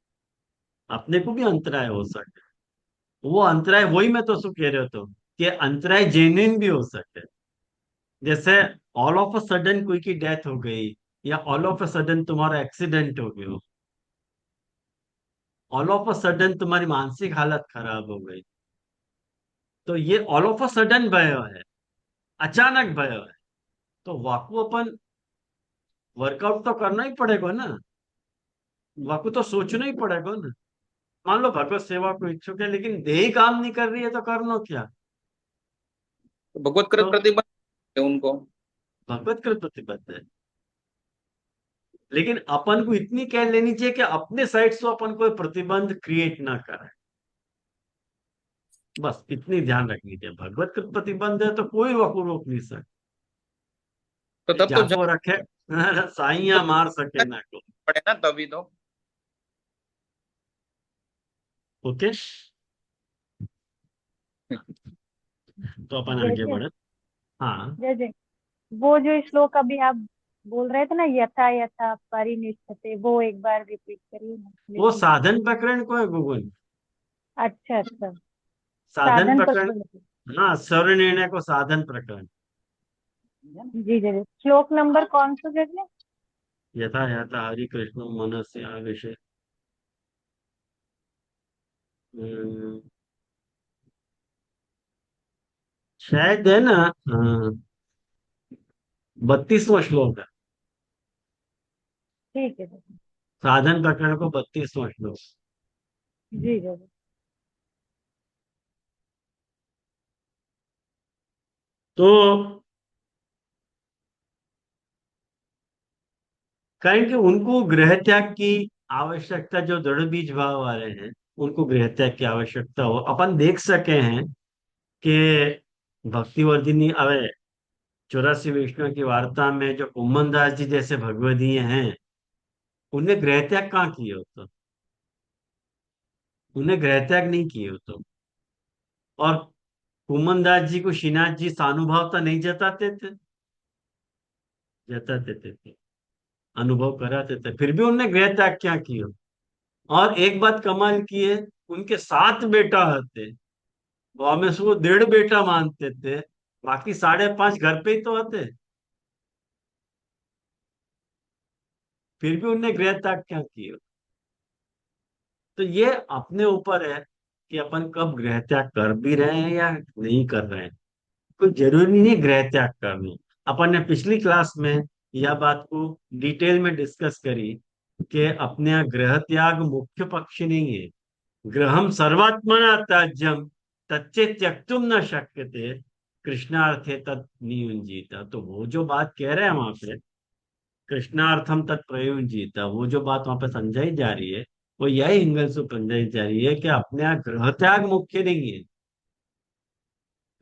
अपने को भी अंतराय हो सकता है। वो अंतराय, वही मैं तो શું कह रहा હતો कि अंतराय जेन्युइन भी हो सकते हैं। जैसे ऑल ऑफ अ सडन कोई की डेथ हो गई, या ऑल ऑफ अ सडन तुम्हारा एक्सीडेंट हो गया, ऑल ऑफ अ सडन तुम्हारी मानसिक हालत खराब हो गई, तो ये ऑल ऑफ अ सडन भयो है, अचानक भयो है। तो वाकू अपन वर्कआउट तो करना ही पड़ेगा ना, वाकू तो सोचना ही पड़ेगा ना। मान लो भगवत सेवा को इच्छुक है, लेकिन देह काम नहीं कर रही है, तो करना क्या? तो भगवत कृत तो प्रतिबंध है उनको। भगवत कृत प्रतिबद्ध है, लेकिन अपन को इतनी केयर लेनी चाहिए कि अपने साइड से अपन कोई प्रतिबंध क्रिएट ना करे। बस इतनी ध्यान रखनी चाहिए, भगवत कृत प्रतिबंध है तो कोई वकू रोक नहीं सकता। तो तब तो जाको रखे तो साइया मार सके ना को। पड़े ना तभी तो। ओके, तो अपन जय आगे जय। बढ़े। हाँ, जय जय। वो जो श्लोक अभी आप बोल रहे थे ना, यथा यथा परिनिष्ठते, वो एक बार रिपीट करिए ना, वो लिखिए। साधन प्रकरण को है गूगल, अच्छा अच्छा। साधन साधन प्रकरण। प्रकरण। हाँ, सर्व निर्णय को साधन प्रकरण। जी जी जी। श्लोक नंबर कौन सा जगह? यथा यथा हरि कृष्ण मनस्य आवेशे। हम्म, शायद है ना, 32वां श्लोक है, ठीक है जी। साधन प्रकरण को 32वां श्लोक। जी जी। तो कारण कि उनको गृह त्याग की आवश्यकता, जो दृढ़ बीज भाव वाले हैं, उनको गृह त्याग की आवश्यकता हो, अपन देख सके हैं कि भक्तिवर्धिनी अवे 84 वैष्णव की वार्ता में जो कुम्मन दास जी जैसे भगवदीय हैं, उन्हें गृह त्याग कहाँ किए हो? तो उन्हें गृह त्याग नहीं किए हो तो। और कुम्मन दास जी को श्रीनाथ जी सानुभावता नहीं जताते थे, जताते थे, अनुभव कराते थे, फिर भी उन्हें गृह त्याग क्या किया? और एक बात कमाल की है, उनके 7 बेटा होते, वो हमें उसको 1.5 बेटा मानते थे, बाकी 5.5 घर पे ही तो होते, फिर भी उन्हें गृह त्याग क्या किया? तो ये अपने ऊपर है कि अपन कब गृह त्याग कर भी रहे हैं या नहीं कर रहे हैं। कोई जरूरी नहीं गृह त्याग करनी। अपन ने पिछली क्लास में यह बात को डिटेल में डिस्कस करी कि अपने यहाँ गृह त्याग मुख्य पक्ष नहीं है। गृहम सर्वात्मना त्याज्यम तच्चे त्यक्तुम न शक्यते कृष्णार्थे तत् नियुंजीता। तो वो जो बात कह रहे हैं वहां पे, कृष्णार्थम तत् प्रयुंजीता, वो जो बात वहां पे समझाई जा रही है, वो यही एंगल से समझाई जा रही है कि अपने यहाँ गृह त्याग मुख्य नहीं है।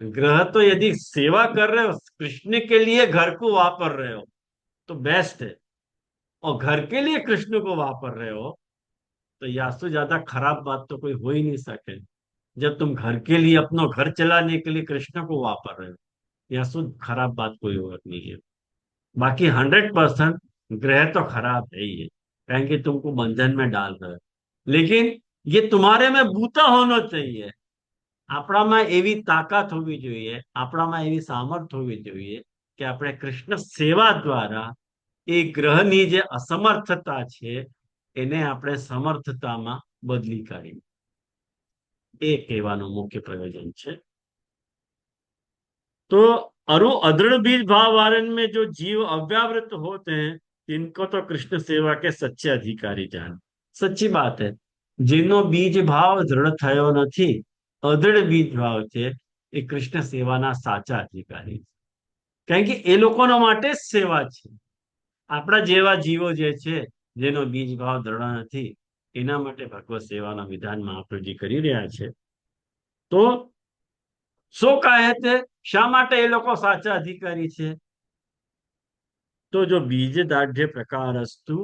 ग्रह तो यदि सेवा कर रहे हो, कृष्ण के लिए घर को वापर रहे हो, तो बेस्ट है। और घर के लिए कृष्ण को वापर रहे हो, तो यासु ज्यादा खराब बात तो कोई हो ही नहीं सके। जब तुम घर के लिए, अपना घर चलाने के लिए कृष्ण को वापर रहे हो, यासु खराब बात कोई और नहीं है। बाकी 100% ग्रह तो खराब है ही है, कहें कि तुमको बंधन में डाल रहे हो, लेकिन ये तुम्हारे में बूता होना चाहिए। આપણામાં એવી તાકાત હોવી જોઈએ, આપણામાં એવી સામર્થ હોવી જોઈએ કે આપણે કૃષ્ણ સેવા દ્વારા એ ગ્રહની જે અસમર્થતા છે એને આપણે સમર્થતામાં બદલી કાઢી, એ કહેવાનું મુખ્ય પ્રયોજન છે। तो अरु अदृढ़ बीज भाव वाले में जो जीव अव्यावृत होते हैं, इनको तो कृष्ण सेवा के सच्चे अधिकारी जान। सच्ची बात है, જેનો બીજ ભાવ દૃઢ થયો નથી, અદૃઢ બીજ ભાવ છે, એ કૃષ્ણ સેવાના સાચા અધિકારી છે। કારણ કે એ લોકોના માટે જ સેવા છે। આપણા જેવા જીવો જે છે, જેનો બીજ ભાવ દૃઢ નથી, એના માટે ભગવત સેવાના વિધાન મહાપ્રભુજી કરી રહ્યા છે। તો શું કહે છે, શા માટે એ લોકો સાચા અધિકારી છે? तो जो बीज दाढ़ प्रकारस्तु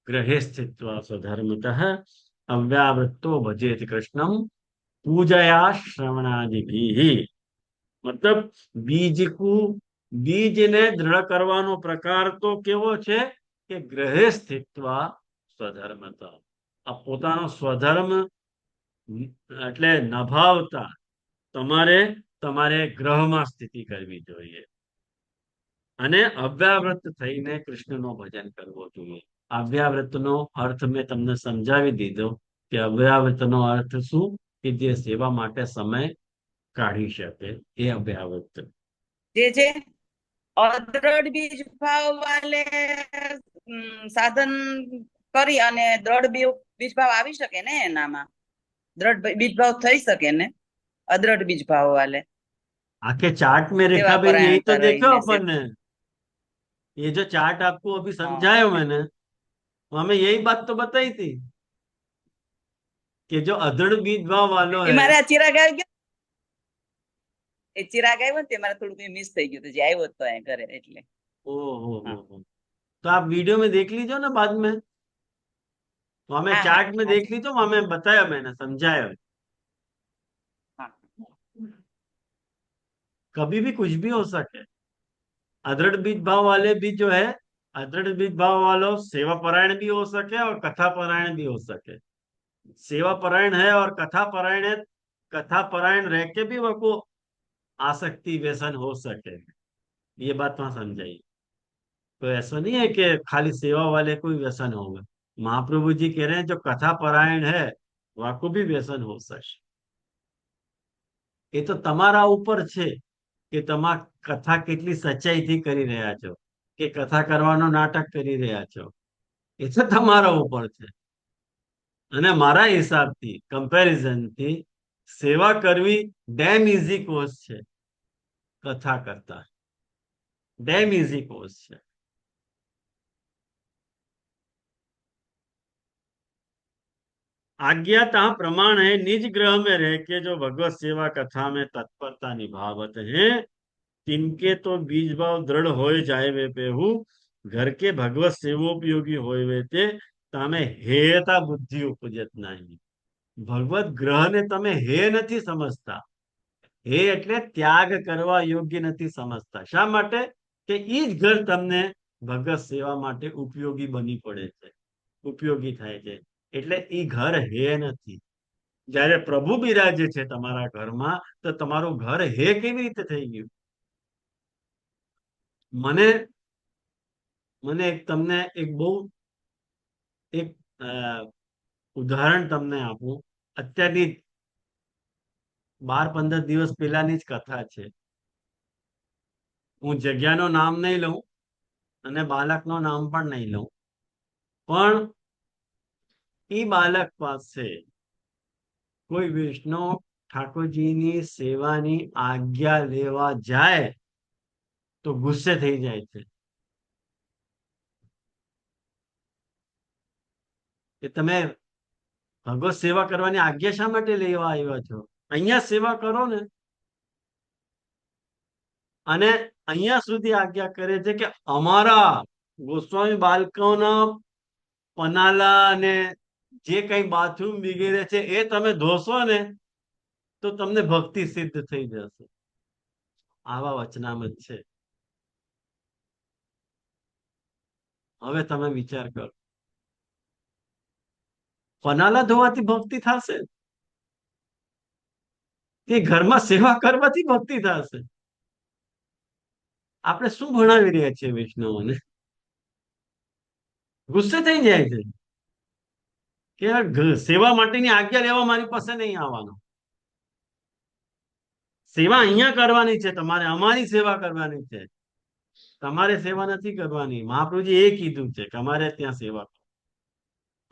ग्रहे स्थित्वा स्वधर्मतः अव्यावृत्तो भजेत कृष्णम पूजया श्रवणादि भी। मतलब बीज को, बीज ने दृढ़ करवानो प्रकार तो केवो छे કે ગ્રહે સ્થિત્વા સ્વધર્મતા, આ પોતાનો સ્વધર્મ એટલે નભાવતા તમારે તમારે ગ્રહમાં સ્થિતિ કરવી જોઈએ અને અવ્યાવ્રત થઈને કૃષ્ણનું ભજન કરવું જોઈએ. અવ્યાવ્રતનો અર્થ મેં તમને સમજાવી દીધો કે અવ્યાવ્રતનો અર્થ શું, કે જે સેવા માટે સમય કાઢી શકે એ અવ્યાવ્રત. જે અદ્રઢ બીજ ભાવ વાલે સાધન કરી અને દ્રઢ બીજ ભાવ આવી શકે ને એનામાં, દ્રઢ બીજ ભાવ થઈ શકે ને अदृढ़ बीज भाव वाले. आके चार्ट में सेवा रेखा भाई यही तो परायणता देखो रहीने से अपन ने, ये जो चार्ट आपको अभी हाँ समझाया मैंने, हमें यही बात तो बताई थी कि जो अदृढ़ बीज भाव वालों એ है. મારે આ ચિરાગ આવી ગયો, એ ચિરાગ આવ્યો ને તે મારે થોડું મિસ થઈ ગયું હતું, જે આવ્યો તો અહીંયા ઘરે એટલે. ओहो हाँ तो आप वीडियो में देख लीजिए ना बाद में, तो हमें हाँ हाँ चार्ट में हाँ देख लीजिए, हमें बताया, मैंने समझाया. हाँ कभी भी कुछ भी हो सके. अदृढ़ बीज भाव वाले भी जो है, अदृढ़ बीज भाव वालों सेवा परायण भी हो सके और कथा परायण भी हो सके. सेवा परायण है और कथा परायण है, कथा परायण रह के भी वो को आसक्ति व्यसन हो सके, ये बात वहां समझाई. तो ऐसा नहीं है कि खाली सेवा वाले को ही व्यसन होगा. महाप्रभु जी कह रहे हैं जो कथा परायण है वह को भी व्यसन हो सके. એ તો તમારા ઉપર છે કે તમે કથા કેટલી સચ્ચાઈથી કરી રહ્યા છો, કે કથા કરવાનો નાટક કરી રહ્યા છો, એ તો તમારા ઉપર છે. અને મારા હિસાબથી કમ્પેરિઝનથી સેવા કરવી ડેમ ઇઝી કોર્સ છે કથા કરતા, डैम इजी कोर्स है. आज्ञाता प्रमाण है निज ग्रह में रह के जो भगवत सेवा कथा में तत्परता निभावत हैं, तिनके तो बीज भाव दृढ़ होए जाए वे पेहू, घर के भगवत सेवोपयोगी होए वे ते तामे हेयता बुद्धि उपजत नहीं. ભગવત ગ્રહને તમે હે નથી સમજતા. હે એટલે ત્યાગ કરવા યોગ્ય નથી સમજતા. શા માટે? કે ઈ જ ઘર તમને ભગવત સેવા માટે ઉપયોગી બની પડે છે, ઉપયોગી થાય છે. એટલે ઈ ઘર હે નથી. જ્યારે પ્રભુ બિરાજે છે તમારા ઘરમાં તો તમારું ઘર હે કેવી રીતે થઈ ગયું? મને મને એક તમને એક બહુ એક ઉદાહરણ તમને આપું. અત્યારની 12-15 દિવસ પહેલાની જ કથા છે. હું જગ્યાનું નામ નહીં લઉં અને બાળકનું નામ પણ નહીં લઉં, પણ એ બાળક પાસે કોઈ વૈષ્ણવ ઠાકોરજીની સેવાની આજ્ઞા લેવા જાય તો ગુસ્સે થઈ જાય છે કે તમે ભગવત સેવા કરવાની આજ્ઞા શા માટે લેવા આવ્યા છો? અહીંયા સેવા કરો ને. અને અહીંયા સુધી આજ્ઞા કરે છે કે અમારા ગોસ્વામી બાળકોના પનાલા અને જે કઈ બાથરૂમ વગેરે છે એ તમે ધોશો ને તો તમને ભક્તિ સિદ્ધ થઈ જશે. આવા વચનામત છે. હવે તમે વિચાર કરો, પનાલા ધોવાથી ભક્તિ થશે કે ઘરમાં સેવા કરવાથી ભક્તિ થશે? આપણે શું ભણાવી રહ્યા છીએ વૈષ્ણવોને? ગુસ્સે થઈ જાય છે કે સેવા માટેની આજ્ઞા લેવા મારી પાસે નહીં આવવાનો. સેવા અહીંયા કરવાની છે તમારે, અમારી સેવા કરવાની છે, તમારે સેવા નથી કરવાની. મહાપ્રભુજી એ કીધું છે કે અમારે ત્યાં સેવા કરો.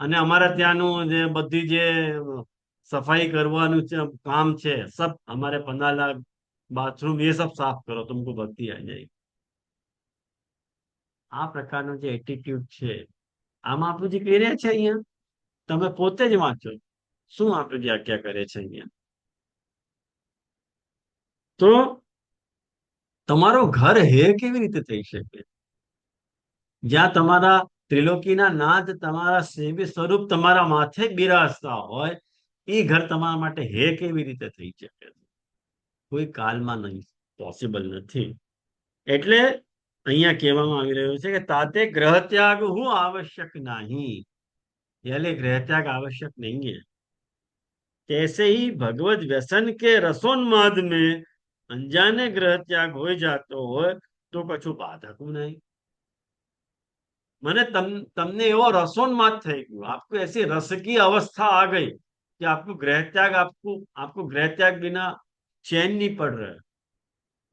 અને અમારા ત્યાંનું જે બધી જે સફાઈ કરવાનું છે કામ છે, સબ हमारे पनाला बाथरूम ये सब साफ करो, तुमको भक्ति आ जाएगी. આ પ્રકારનો જે એટીટ્યુડ છે આ મહાપ્રભુજી કહી રહ્યા છે અહીંયા. તમે પોતે જ વાંચો શું મહાપ્રભુજી આજ્ઞા કરે છે અહીંયા. તો તમારું ઘર હે કેવી રીતે થઈ શકે? જ્યાં તમારા ત્રિલોકીના નાથ તમારા સેવી સ્વરૂપ તમારા માથે બિરાજતા હોય, એ ઘર તમારા માટે હે કેવી રીતે થઈ શકે? કોઈ કાલમાં નહીં, પોસિબલ નથી. એટલે અહીંયા કહેવામાં આવી રહ્યું છે કે તાતે ગ્રહ ત્યાગ હું આવશ્યક નહીં. એટલે ગ્રહ ત્યાગ આવશ્યક નહીં है. तैसे ही भगवत व्यसन के रसोन्माद में अनजाने ग्रह त्याग हो जातो हो तो कछु बाधक नहीं। मैंने तमने एवो रसोन्माद થઈ ગયો, आपको ऐसी रस की अवस्था आ गई कि आपको ग्रह त्याग आपको ग्रह त्याग बिना चैन नहीं पड़ रहा है,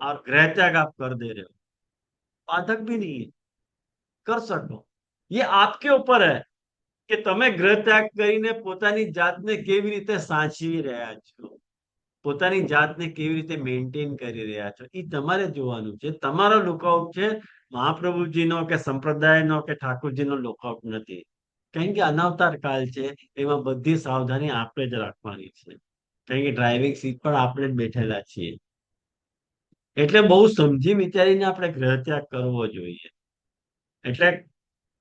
और ग्रह त्याग आप कर दे रहे हो, बाधक भी नहीं है, कर सको। ये आपके ऊपर है કે તમે ગ્રહ ત્યાગ કરીને પોતાની જાતને કેવી રીતે સાચવી રહ્યા છો, પોતાની જાતને કેવી રીતે મેન્ટેન કરી રહ્યા છો, એ તમારે જોવાનું છે। તમારો લુકઆઉટ છે, મહાપ્રભુજીનો કે સંપ્રદાયનો કે ઠાકોરજીનો લુકઆઉટ નથી। કારણ કે અનવતાર કાળ છે, એમાં બધી સાવધાની આપણે જ રાખવાની છે। કારણ કે ડ્રાઇવિંગ સીટ પર આપણે જ બેઠેલા છીએ, એટલે બહુ સમજી વિચારીને આપણે ગ્રહ ત્યાગ કરવો જોઈએ। એટલે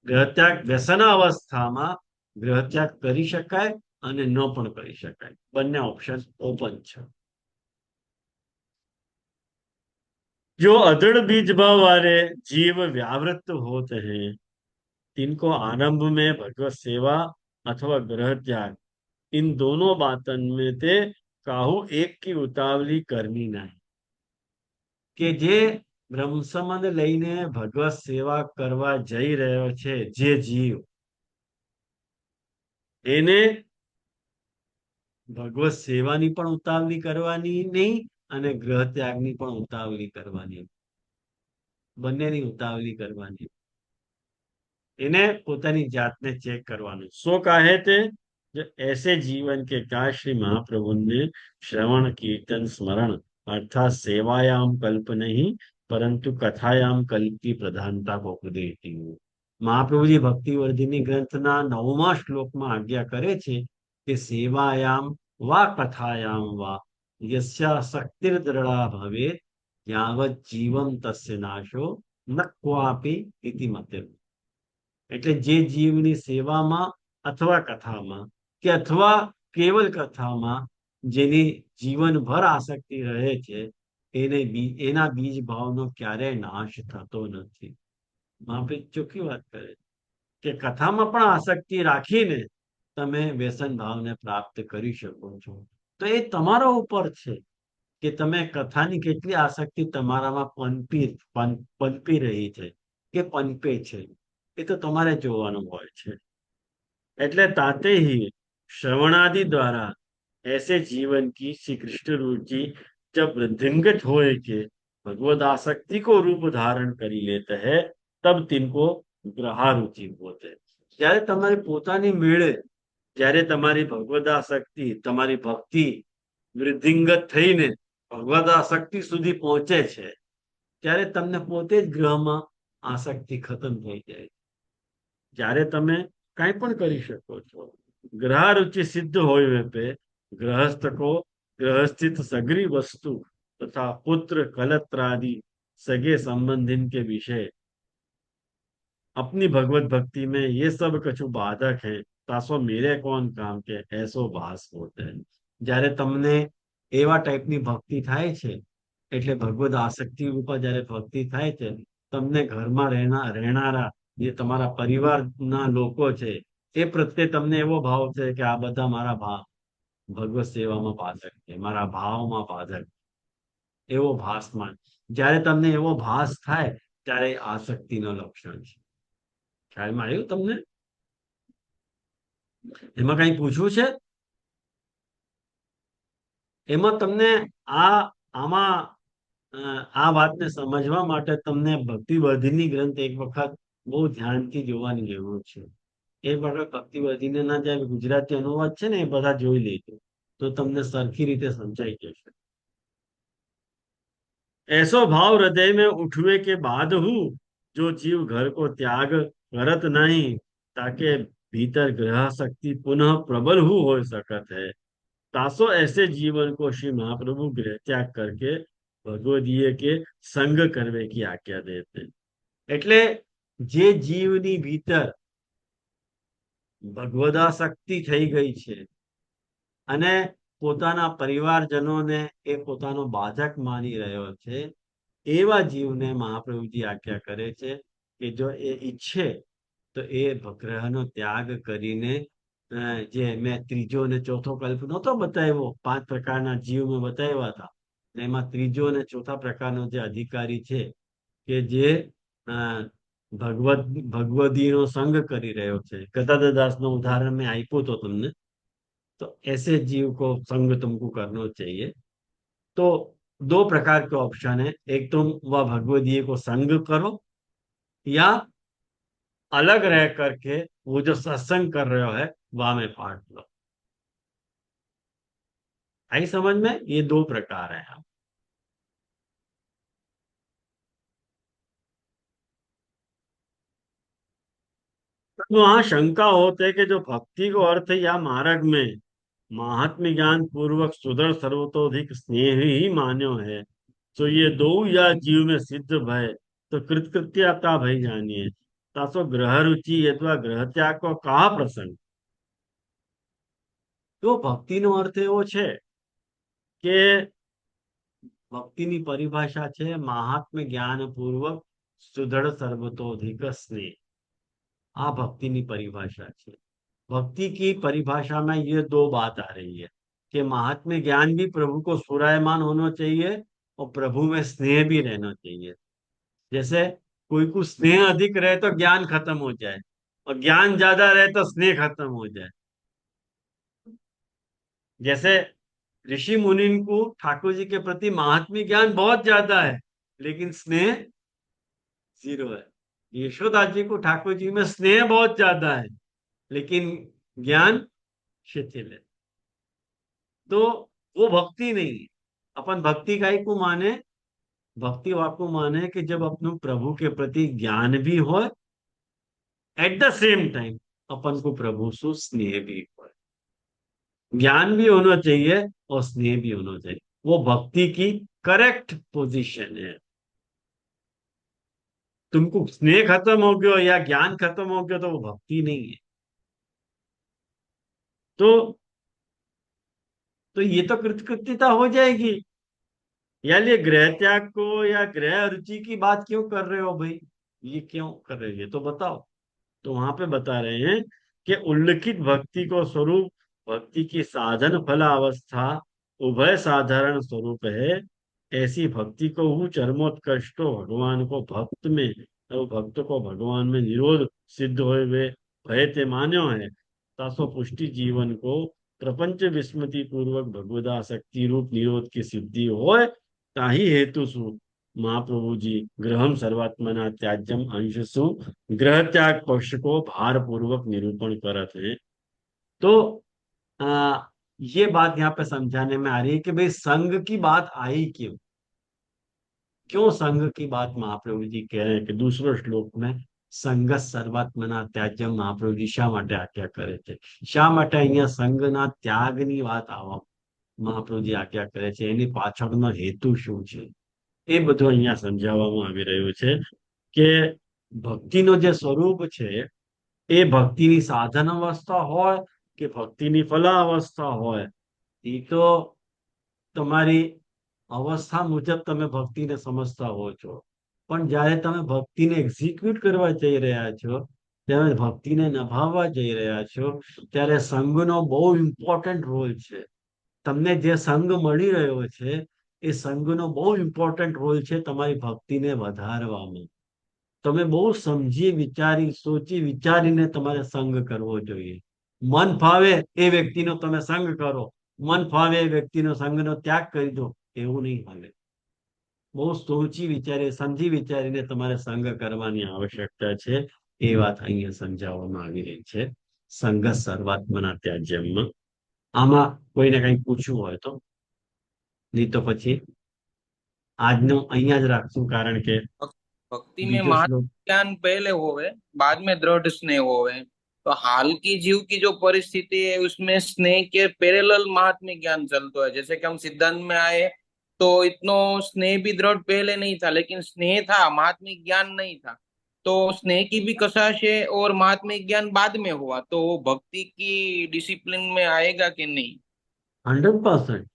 ગ્રહત્યાગ વ્યસન અવસ્થામાં ગ્રહત્યાગ કરી શકાય અને ન પણ કરી શકાય, બંને ઓપ્શન ઓપન છે। जो अदृढ़ बीज भाव वाले जीव व्यावृत्त होते हैं, तिनको आरंभ में भगवत सेवा अथवा ग्रह त्याग, इन दोनों बातन में ते काहू एक की उतावली करनी नहीं। કે જે બ્રહ્મ સંબંધ લઈને ભગવત સેવા કરવા જઈ રહ્યો છે જે જીવ, એને ભગવત સેવાની પણ ઉતાવળી કરવાની નહીં અને ગ્રહ ત્યાગની પણ ઉતાવળી કરવાની, બંનેની ઉતાવળી કરવાની। એને પોતાની જાતને ચેક કરવાનું। શું કહે તે जो ऐसे जीवन के काश श्री महाप्रभु ने श्रवण कीर्तन स्मरण अर्थात सेवायाम कल्प नहीं परंतु कथायाम कल्प की प्रधानता को उपदेती हूँ। મહાપ્રભુજી ભક્તિવર્ધિની ગ્રંથના 9મા શ્લોકમાં આજ્ઞા કરે છે કે સેવાયામ વા કથાયામ વા યસ્યા શક્તિર દ્રઢા ભવે યાવત જીવમ તસ્ય નાશો ન ક્વાપી ઇતિ મતે। એટલે જે જીવની સેવામાં અથવા કથામાં કે અથવા કેવલ કથામાં જેની જીવનભર આસક્તિ રહે છે, એના બીજ ભાવનો ક્યારેય નાશ થતો નથી। મહાપ્રભુ ચોખ્ખી વાત કરે કે કથામાં પણ આસક્તિ રાખીને તમે વ્યસન ભાવને પ્રાપ્ત કરી શકો છો। તો એ તમારા ઉપર છે કે તમે કથાની કેટલી આસક્તિ તમારામાં પનપી રહી છે કે પનપે છે, એ તો તમારે જોવાનું હોય છે। એટલે ताते ही श्रवणादि द्वारा ऐसे जीवन की श्री कृष्ण रुचि जब वृद्धिंगत होए के भगवद आसक्ति को रूप धारण करी लेते हैं तब तिनको ग्रहारुचि बोलते हैं। જ્યારે તમારી પોતાની મેળે જ્યારે તમારી ભગવદાસક્તિ તમારી ભક્તિ વૃદ્ધિંગત થઈને ભગવદાસક્તિ સુધી પહોંચે છે, ત્યારે તમને પોતે જ ગ્રહમાં આસક્તિ ખતમ થઈ જાય। જ્યારે તમે કાંઈ પણ કરી શકો છો। ग्रहारुचि सिद्ध होने पे गृहस्थ को गृहस्थित सगरी वस्तु तथा पुत्र कलत्र आदि सगे संबंधिन के विषय अपनी भगवत भक्ति में ये सब कछु बाधक है तासो मेरे कौन काम के ऐसो भास होते हैं। જ્યારે તમને એવા ટાઈપની ભક્તિ થાય છે, એટલે ભગવદ આસક્તિ ઉપર જ્યારે ભક્તિ થાય છે, તમને ઘરમાં રહેનારા જે તમારા પરિવારના લોકો છે એ પ્રત્યે તમને એવો ભાવ છે કે આ બધા મારા ભગવત સેવામાં બાધક છે, મારા ભાવમાં બાધક, એવો ભાસમાન, જ્યારે તમને એવો ભાસ થાય ત્યારે આસક્તિનો લક્ષણ છે। ખ્યાલમાં આવ્યું તમને? એમાં કઈ પૂછવું છે? એમાં તમને આમાં આ વાતને સમજવા માટે તમને ભક્તિવર્ધિની ગ્રંથ એક વખત બહુ ધ્યાનથી જોવાની જરૂર છે। એ વખત ભક્તિવર્ધિની ના જે ગુજરાતી અનુવાદ છે ને એ બધા જોઈ લેજો તો તમને સરખી રીતે સમજાઈ જશે। ऐसो भाव हृदय में उठवे के बाद हूँ जो जीव घर को त्याग करत नहीं ताके भीतर ग्रह शक्ति पुनः प्रबल हो सकत है, तासो ऐसे जीवन को श्री महाप्रभु गृह त्याग करके भगवदीय के संग करवे की आज्ञा देते। એટલે જે જીવની ભીતર ભગવદાસક્તિ થઈ ગઈ છે અને પોતાના પરિવારજનોને એ પોતાનો બાધક માની રહ્યો છે, એવા જીવને મહાપ્રભુજી આજ્ઞા કરે છે કે જો એ ઈચ્છે તો એ ગ્રહનો ત્યાગ કરીને જે મેં ત્રીજો અને ચોથો કલ્પ નહોતો બતાવ્યો, 5 પ્રકારના જીવ મેં બતાવ્યા હતા, એમાં ત્રીજો અને ચોથા પ્રકારનો જે અધિકારી છે કે જે અ, ભગવદીનો સંગ કરી રહ્યો છે, गदाधर दास નો उदाहरण મેં આપ્યું તો તમને, तो ऐसे जीव को संग तुमको करना चाहिए। तो 2 प्रकार के ऑप्शन है, एक तुम वह भगवदीय को संग करो, या अलग रह करके वो जो सत्संग कर रहे हो है वह में पार्ट लो। आई समझ में? ये 2 प्रकार है। तो वहां शंका होते है कि जो भक्ति को अर्थ या मार्ग में महात्म्य ज्ञान पूर्वक सुदृढ़ सर्वतोधिक स्नेह ही मान्यो है, तो ये दो या जीव में सिद्ध भय तो कृतकृत्यता भय जानिए, तासो ग्रह रुचि अथवा ग्रह त्याग को कहा प्रसंग। तो भक्ति नो अर्थ एवो छे કે ભક્તિની પરિભાષા છે મહાત્મ્ય જ્ઞાન પૂર્વક સુદૃઢ સર્વતોધિક સ્નેહ। આ ભક્તિની પરિભાષા છે। भक्ति की परिभाषा में ये 2 बात आ रही है कि महात्म्य ज्ञान भी प्रभु को सुरायमान होना चाहिए और प्रभु में स्नेह भी रहना चाहिए। जैसे कोई को स्नेह अधिक रहे तो ज्ञान खत्म हो जाए, और ज्ञान ज्यादा रहे तो स्नेह खत्म हो जाए। जैसे ऋषि मुनि को ठाकुर जी के प्रति महात्म्य ज्ञान बहुत ज्यादा है, लेकिन स्नेह 0 है। यशोदा जी को ठाकुर जी में स्नेह बहुत ज्यादा है, लेकिन ज्ञान शिथिल है। तो वो भक्ति नहीं है। अपन भक्ति का को माने, भक्ति वाको माने कि जब अपने प्रभु के प्रति ज्ञान भी हो, एट द सेम टाइम अपन को प्रभु से स्नेह भी हो। ज्ञान भी होना चाहिए और स्नेह भी होना चाहिए, वो भक्ति की करेक्ट पोजीशन है। तुमको स्नेह खत्म हो गया या ज्ञान खत्म हो गया तो वो भक्ति नहीं है। तो ये तो कृतकृत्यता हो जाएगी। या ये ग्रह त्याग को या ग्रह रुचि की बात क्यों कर रहे हो भाई, ये क्यों कर रहे हो, ये तो बताओ। तो वहां पे बता रहे हैं कि उल्लिखित भक्ति को स्वरूप भक्ति की साधन फला अवस्था उभय साधारण स्वरूप है। ऐसी भक्ति को हु चरमोत्कृष्टो भगवान को भक्त में और भक्त को भगवान में निरोध सिद्ध होए वे भय ते मान्यो है, तासो पुष्टि जीवन को प्रपंच विस्मृति पूर्वक भगवदासक्ति रूप निरोध की सिद्धि होए, ताही हेतु सु महाप्रभु जी ग्रहम सर्वात्मना त्याज्यम अंशसु ग्रह त्याग पक्ष को भार पूर्वक निरूपण करत है। तो ये बात यहाँ पे समझाने में आ रही है कि भाई संघ की बात आई क्यों, क्यों संघ की बात महाप्रभु जी कह रहे हैं कि दूसरे श्लोक में संघ सर्वात्मना त्याज्यम महाप्रभु जी શા માટે આજ્ઞા કરે છે, શા માટે અહીંયા સંઘના ત્યાગની વાત આવા મહાપ્રભુજી આજ્ઞા કરે છે, એની પાછળનો હેતુ શું છે, એ બધું અહીંયા સમજાવવામાં આવી રહ્યું છે કે ભક્તિનો જે સ્વરૂપ છે એ ભક્તિની સાધન અવસ્થા હોય કે ભક્તિની ફલા અવસ્થા હોય, એ તો તમારી અવસ્થા મુજબ તમે ભક્તિને સમજતા હો છો। પણ જ્યારે તમે ભક્તિને એક્ઝિક્યુટ કરવા જઈ રહ્યા છો, ત્યારે ભક્તિને નિભાવવા જઈ રહ્યા છો, ત્યારે સંઘનો બહુ ઇમ્પોર્ટન્ટ રોલ છે। તમને જે સંઘ મળી રહ્યો છે એ સંઘનો બહુ ઇમ્પોર્ટન્ટ રોલ છે તમારી ભક્તિને વધારવામાં। તમે બહુ સમજી વિચારી સોચી વિચારીને તમારે સંઘ કરવો જોઈએ। મન ફાવે એ વ્યક્તિનો તમે સંઘ કરો, મન ફાવે એ વ્યક્તિનો સંઘનો ત્યાગ કરી દો, એવું નહીં હાલે। બહુ સોચી વિચારી સમજી વિચારીને તમારે સંઘ કરવાની આવશ્યકતા છે। એ વાત અહીંયા સમજાવવામાં આવી રહી છે સંઘ સર્વાત્મના ત્યાજ્યમાં। આમાં કોઈને કંઈ પૂછવું હોય તો, નહીં તો પછી આજનું અહીંયા જ રાખશું, કારણ કે भक्ति में બીજો महात्म શ્લોક ज्ञान पहले होवे, बाद में दृढ़ स्नेह होवे। तो हाल की जीव की जो परिस्थिति है उसमें स्नेह के पैरेलल महात्म्य ज्ञान चलता है। जैसे कि हम सिद्धांत में आए तो इतनो स्नेह भी दृढ़ पहले नहीं था, लेकिन स्नेह था, महात्म्य ज्ञान नहीं था। तो स्नेह की भी कशाश है और महात्म्य ज्ञान बाद में हुआ, तो वो भक्ति की डिसिप्लिन में आएगा कि नहीं? 100%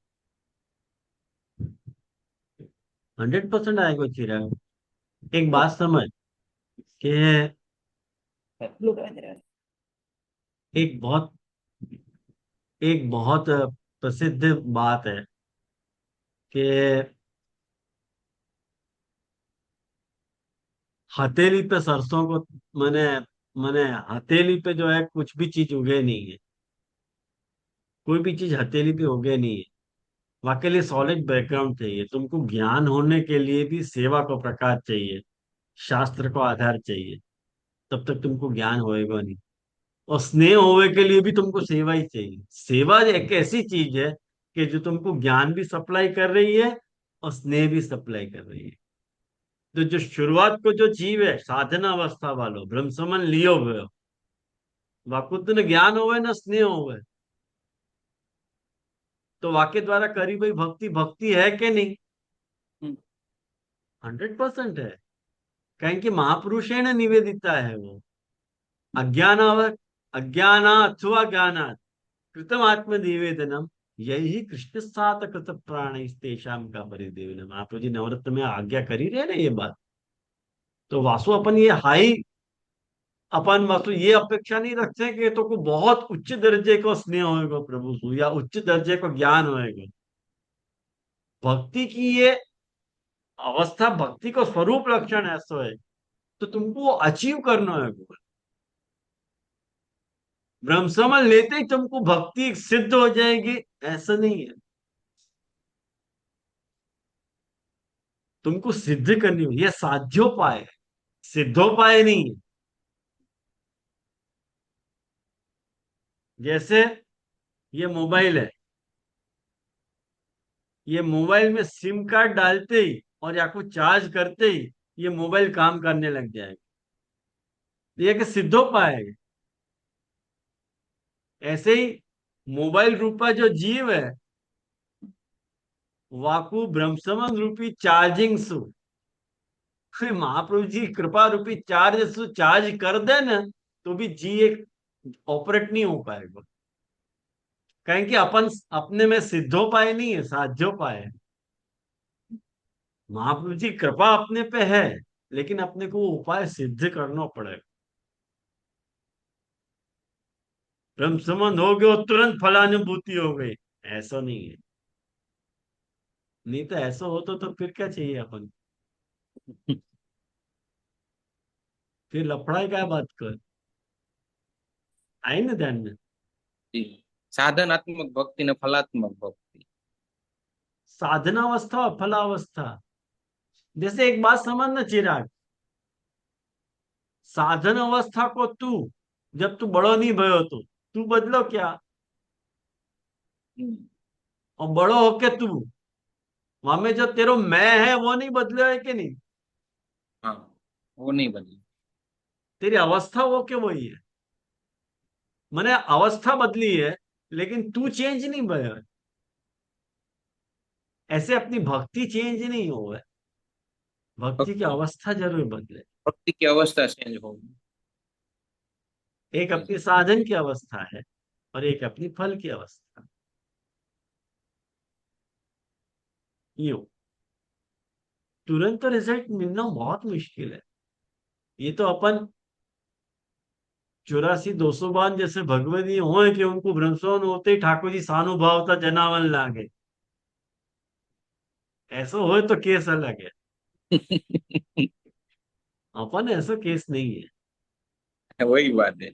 100% आएगा चिराग। एक बात समझ कि एक बहुत एक बहुत प्रसिद्ध बात है कि हथेली पे सरसों को, मैंने मैंने हथेली पे जो है कुछ भी चीज उगे नहीं है। कोई भी चीज हथेली पे उगे नहीं है। वाकई लिए सॉलिड बैकग्राउंड चाहिए तुमको। ज्ञान होने के लिए भी सेवा को प्रकाश चाहिए, शास्त्र को आधार चाहिए। तब तक तुमको ज्ञान होएगा नहीं। और स्नेह होवे के लिए भी तुमको सेवा ही चाहिए। सेवा एक ऐसी चीज है कि जो तुमको ज्ञान भी सप्लाई कर रही है और स्नेह भी सप्लाई कर रही है। तो जो शुरुआत को जो जीव है साधना अवस्था वालों ब्रह्म समन लियो हुए हो, वाकुद न ज्ञान होवे न स्नेह होवे, तो वाक्य द्वारा करी हुई भक्ति भक्ति है कि नहीं? हम्म। 100% है। कहें कि महापुरुषेण निवेदिता है वो। अज्ञान अज्ञान अथवा ज्ञानात् कृतम आत्म निवेदनम, यही कृष्ण सात कृत प्राण तेषाम का परिदेवनम। आप जी नवरत्न में आज्ञा करी रहे ना ये बात। तो वासु अपन ये हाई, अपन वासु ये अपेक्षा नहीं रखते कि तो को बहुत उच्च दर्जे को स्नेह होएगा प्रभु से या उच्च दर्जे को ज्ञान होएगा। भक्ति की ये अवस्था, भक्ति को स्वरूप लक्षण ऐसा है, तो तुमको अचीव करना है। ब्रह्म समझ लेते ही तुमको भक्ति सिद्ध हो जाएगी, ऐसा नहीं है। तुमको सिद्ध करनी हो, यह साध्योपाय है, सिद्धोपाय नहीं है। जैसे ये मोबाइल है, ये मोबाइल में सिम कार्ड डालते ही और या को चार्ज करते ही ये मोबाइल काम करने लग जाएगा। ये कि सिद्धोपाय है। ऐसे ही मोबाइल रूपा जो जीव है, वाकु ब्रह्मसमन रूपी चार्जिंग सु, महाप्रभु जी कृपा रूपी चार्ज सु चार्ज कर दे ना, तो भी जी एक ऑपरेट नहीं हो पाएगा। कहें कि अपन अपने में सिद्धोपाय नहीं है, साध्योपाय है। महाप्रभु जी कृपा अपने पे है, लेकिन अपने को वो उपाय सिद्ध करना पड़ेगा। ब्रह्म संबंध हो गया तुरंत फलानुभूति हो गई, ऐसा नहीं है। नहीं तो ऐसा हो तो फिर क्या चाहिए अपन? फिर लफड़ाई क्या बात कर आई ना ध्यान में। जी। साधनात्मक भक्ति ने फलात्मक भक्ति। साधनावस्था और फलावस्था, जैसे एक बात समझना चिराग, साधन अवस्था को तू जब तू बड़ो नहीं भयो तो तू बदलो क्या? और बड़ो होके तू वहां में जो तेरो मैं है वो नहीं बदले है कि नहीं? हाँ, वो नहीं बदली। तेरी अवस्था वो के वही है। मैंने अवस्था बदली है, लेकिन तू चेंज नहीं भयो है। ऐसे अपनी भक्ति चेंज नहीं हो है। भक्ति की अवस्था जरूर बदले। भक्ति की अवस्था चेंज होगी। एक अपनी साधन की अवस्था है और एक अपनी फल की अवस्था। यूं तुरंत तो रिजल्ट मिलना बहुत मुश्किल है। ये तो अपन 84 200 बार जैसे भगवती हो कि उनको ब्रह्मसोन होते ही ठाकुर जी सानुभावता जनावन लागे, ऐसा हो तो केस अलग है। अपन ऐसा केस नहीं है। वही बात है।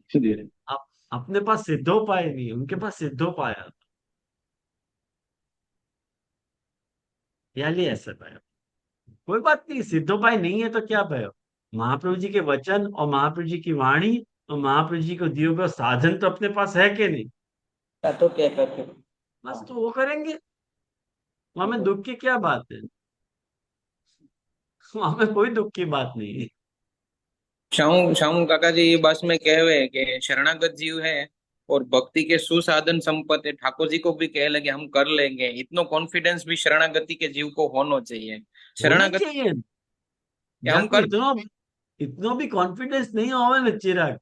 आप अपने पास सिद्धोपाय नहीं है, उनके पास सिद्धोपाय है। या लिए ऐसा पाया, कोई बात नहीं। सिद्धोपाय नहीं है तो क्या पाया? महाप्रभु जी के वचन और महाप्रभु जी की वाणी और महाप्रभु जी को दिए हुए साधन तो अपने पास है कि नहीं? तो क्या करते? बस तो वो करेंगे। वहां में दुख की क्या बात है? वहां में कोई दुख की बात नहीं है। श्याम श्याम काका जी बस में कहे हुए हैं कि शरणागत जीव है और भक्ति के सुसाधन संपत्ति ठाकुर जी को भी कह लगे हम कर लेंगे। इतना कॉन्फिडेंस भी शरणागति के जीव को होना चाहिए। होना शरणागति चाहिए। कि हम जाको कर। इतना इतना भी कॉन्फिडेंस नहीं होवे ना चिराग,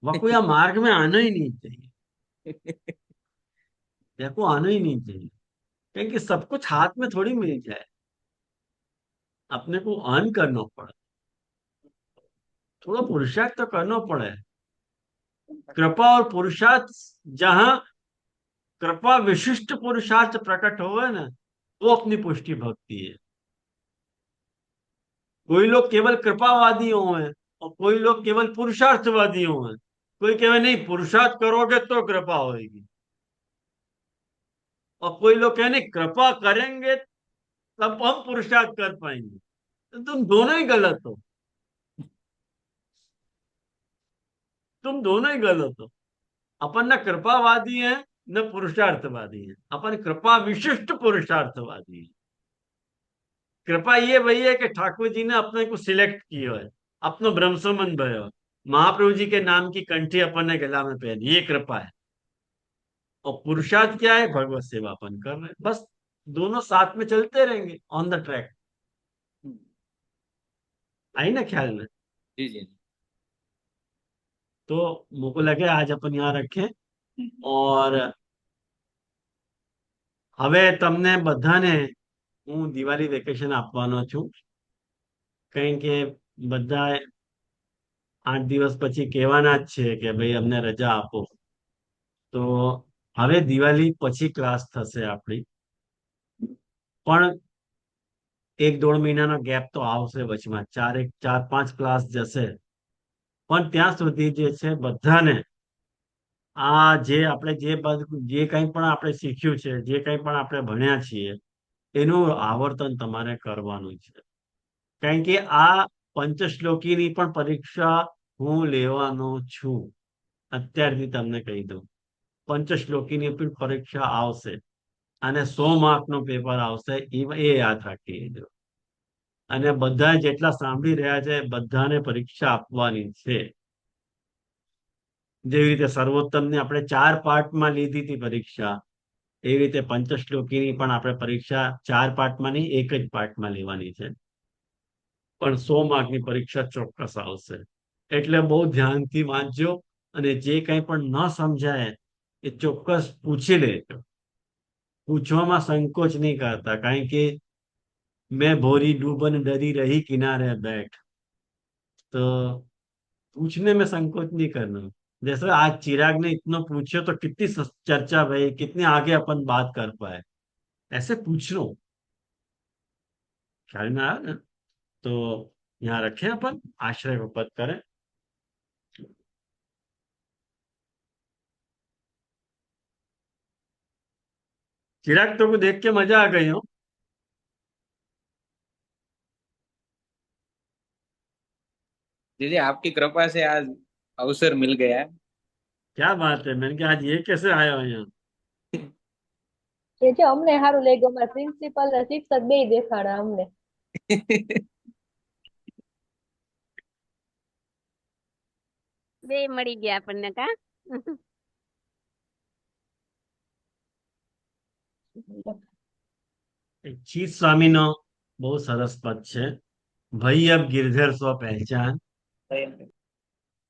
वह कोई मार्ग में आना ही नहीं चाहिए। जाको आना ही नहीं चाहिए, क्योंकि सब कुछ हाथ में थोड़ी मिल जाए। अपने को अर्न करना पड़े, थोड़ा पुरुषार्थ तो करना पड़े। कृपा और पुरुषार्थ जहां कृपा विशिष्ट पुरुषार्थ प्रकट होवे ना, वो अपनी पुष्टि भक्ति है। कोई लोग केवल कृपावादी हैं और कोई लोग केवल पुरुषार्थवादी हैं। कोई कहे नहीं, पुरुषार्थ करोगे तो कृपा होगी, और कोई लोग कहे नहीं, कृपा करेंगे तब हम पुरुषार्थ कर पाएंगे। तो तुम दोनों ही गलत हो, तुम दोनों ही गलत हो। अपन न कृपावादी है न पुरुषार्थवादी है, अपन कृपा विशिष्ट पुरुषार्थवादी है। कृपा ये वही है कि ठाकुर जी ने अपने को सिलेक्ट किया है, अपनो ब्रह्मसमन भयो है। महाप्रभु जी के नाम की कंठी अपन ने गला में पहनी, ये कृपा है। और पुरुषार्थ क्या है? भगवत सेवा अपन कर रहे हैं, बस। दोनों साथ में चलते रहेंगे ऑन द ट्रैक। आई ना ख्याल में? जी जी। तो मुझको लगे आज अपन यहाँ रखें। और હવે તમને બધાને હું દિવાળી વેકેશન આપવાનો છું, કારણ કે બધા 8 દિવસ પછી કહેવાના જ છે કે ભાઈ અમને રજા આપો. તો હવે દિવાળી પછી ક્લાસ થશે આપણી, પણ 1-1.5 મહિનાનો ગેપ તો આવશે વચમાં, 4-5 ક્લાસ જશે. પણ ત્યાં સુધી જે છે બધાને આ જે આપણે જે કંઈ પણ આપણે શીખ્યું છે, જે કંઈ પણ આપણે ભણ્યા છીએ, એનું આવર્તન તમારે કરવાનું છે. કારણ કે આ પંચશ્લોકીની પણ પરીક્ષા હું લેવાનો છું. અત્યારથી તમને કહી દઉં, પંચશ્લોકીની પણ પરીક્ષા આવશે અને 100 માર્કનો પેપર આવશે, એ યાદ રાખી લેજો. અને બધા જેટલા સાંભળી રહ્યા છે બધાને પરીક્ષા આપવાની છે. જેવી રીતે સર્વોત્તમની આપણે 4 પાર્ટમાં લીધી હતી પરીક્ષા, એવી રીતે પંચશ્લોકીની પણ આપણે પરીક્ષા 4 પાર્ટમાં નહીં, એક જ પાર્ટમાં લેવાની છે. પણ 100 માર્કની પરીક્ષા ચોક્કસ આવશે. એટલે બહુ ધ્યાનથી વાંચજો, અને જે કંઈ પણ ન સમજાય એ ચોક્કસ પૂછી લેજો. પૂછવામાં સંકોચ નહીં કરતા, કારણ કે मैं भोरी डूबन डरी रही किनारे बैठ, तो पूछने में संकोच नहीं करना. जैसे आज चिराग ने इतना पूछो तो कितनी चर्चा भाई, कितने आगे अपन बात कर पाए. ऐसे पूछ लो, ख्याल में आया ना? तो यहाँ रखें, अपन आश्रय को पद करें. चिराग तो को देख के मजा आ गई हो. दीदी आपकी कृपा से आज अवसर मिल गया है। क्या बात है, मैंने कहा आज ये कैसे आया हो यहाँ. કે જે અમને સારું લાગ્યું, અમારા પ્રિન્સિપલ શિક્ષક બે દેખાડા અમને. બે મળી ગયા આપણને કા. ચીત સ્વામીનો બહુ સરસ પદ છે, ભાઈ અબ गिरधर स्व पहचान.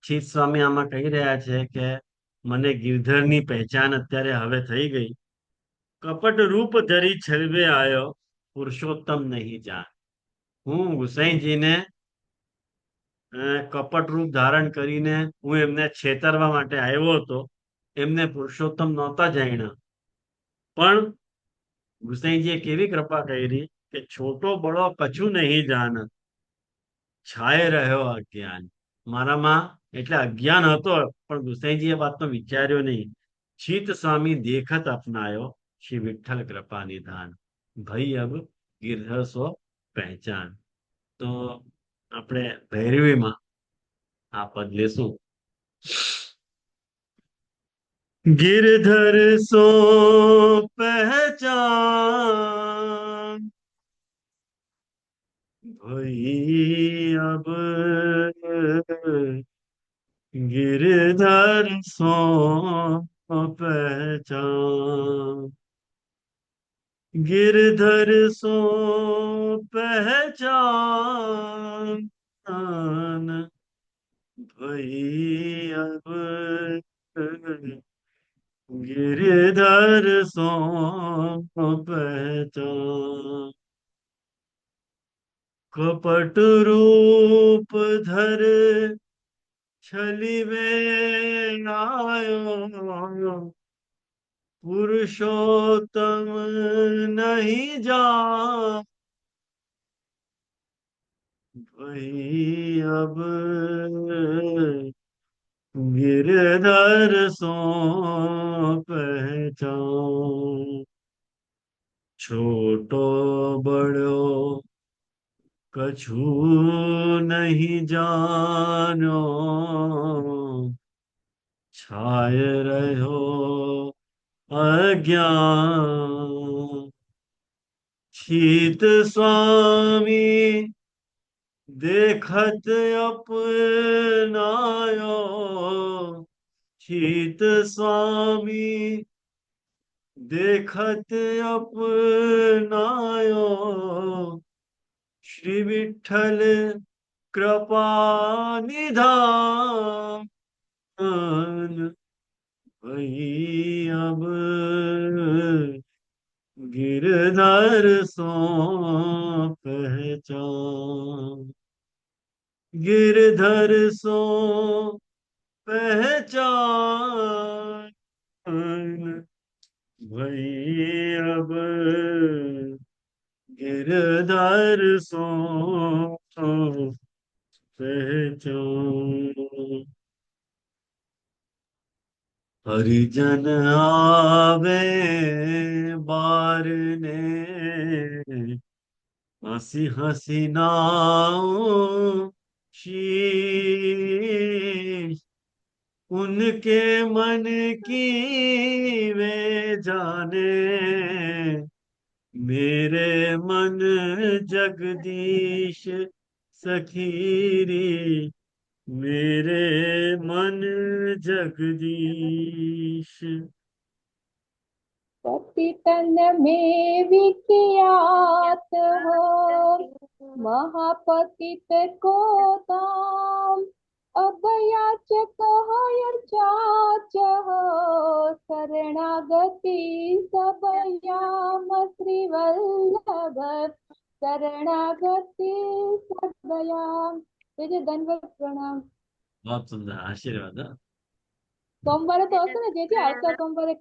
ચીત સ્વામી આમાં કહી રહ્યા છે કે મને ગિરધરની પહેચાન અત્યારે હવે થઈ ગઈ. કપટ રૂપ ધરી છલવે આવ્યો, પુરુષોત્તમ નહીં જાન. હું ગુસાઈજીને કપટ રૂપ ધારણ કરીને હું એમને છેતરવા માટે આવ્યો હતો. એમને પુરુષોત્તમ નહોતા જાણ્યા, પણ ગુસાઈજીએ કેવી કૃપા કરી કે છોટો બળો કછું નહીં જાન, છાય રહ્યો અજ્ઞાન. મારામાં એટલે અજ્ઞાન હતો, પણ ગુસાઈજી એ વાતનો વિચાર્યો નહીં. ચિત સ્વામી દેખત અપનાયો, શ્રી વિઠ્ઠલ કૃપા નિધાન. ભાઈ અબ ગિરધર સ્વ પહેચાન. તો આપણે ભૈરવીમાં આ પદ લેશું. गिरधर सो पहचान, भई अब गिरधर सो पहचान. गिरधर सो पहचान, भई अब गिरधर सो पहचान. कपट रूप धर छलि में आयो, पुरुषोत्तम नहीं जान, वही अब गिरधर सो पहचान। छोटो बड़ो कछु नहीं जानो, छाय रहो अज्ञान। शीत स्वामी देखत अपनायो, शीत स्वामी देखत अपनायो। श्री विठ्ठल कृपा निधान, वही अब गिरधर सो पहचान। गिरधर सो पहचान, वही अब गिरधर सो पहचान। हरिजन आवे बारने, हंसी हंसी नाऊ शीश। उनके मन की वे जाने, मेरे मन जगदीश सखीरी। मेरे मन जगदीश। पतितन में विख्यात हो, महापतित को दाम। अब याचक हो याच हो, शरणागति सब याम। श्री वल्लभ शरणागति सब याम। दंडवत प्रणाम। बहुत सुंदर आशीर्वाद। सोमवार तो हशे ने, जे आवता सोमवारे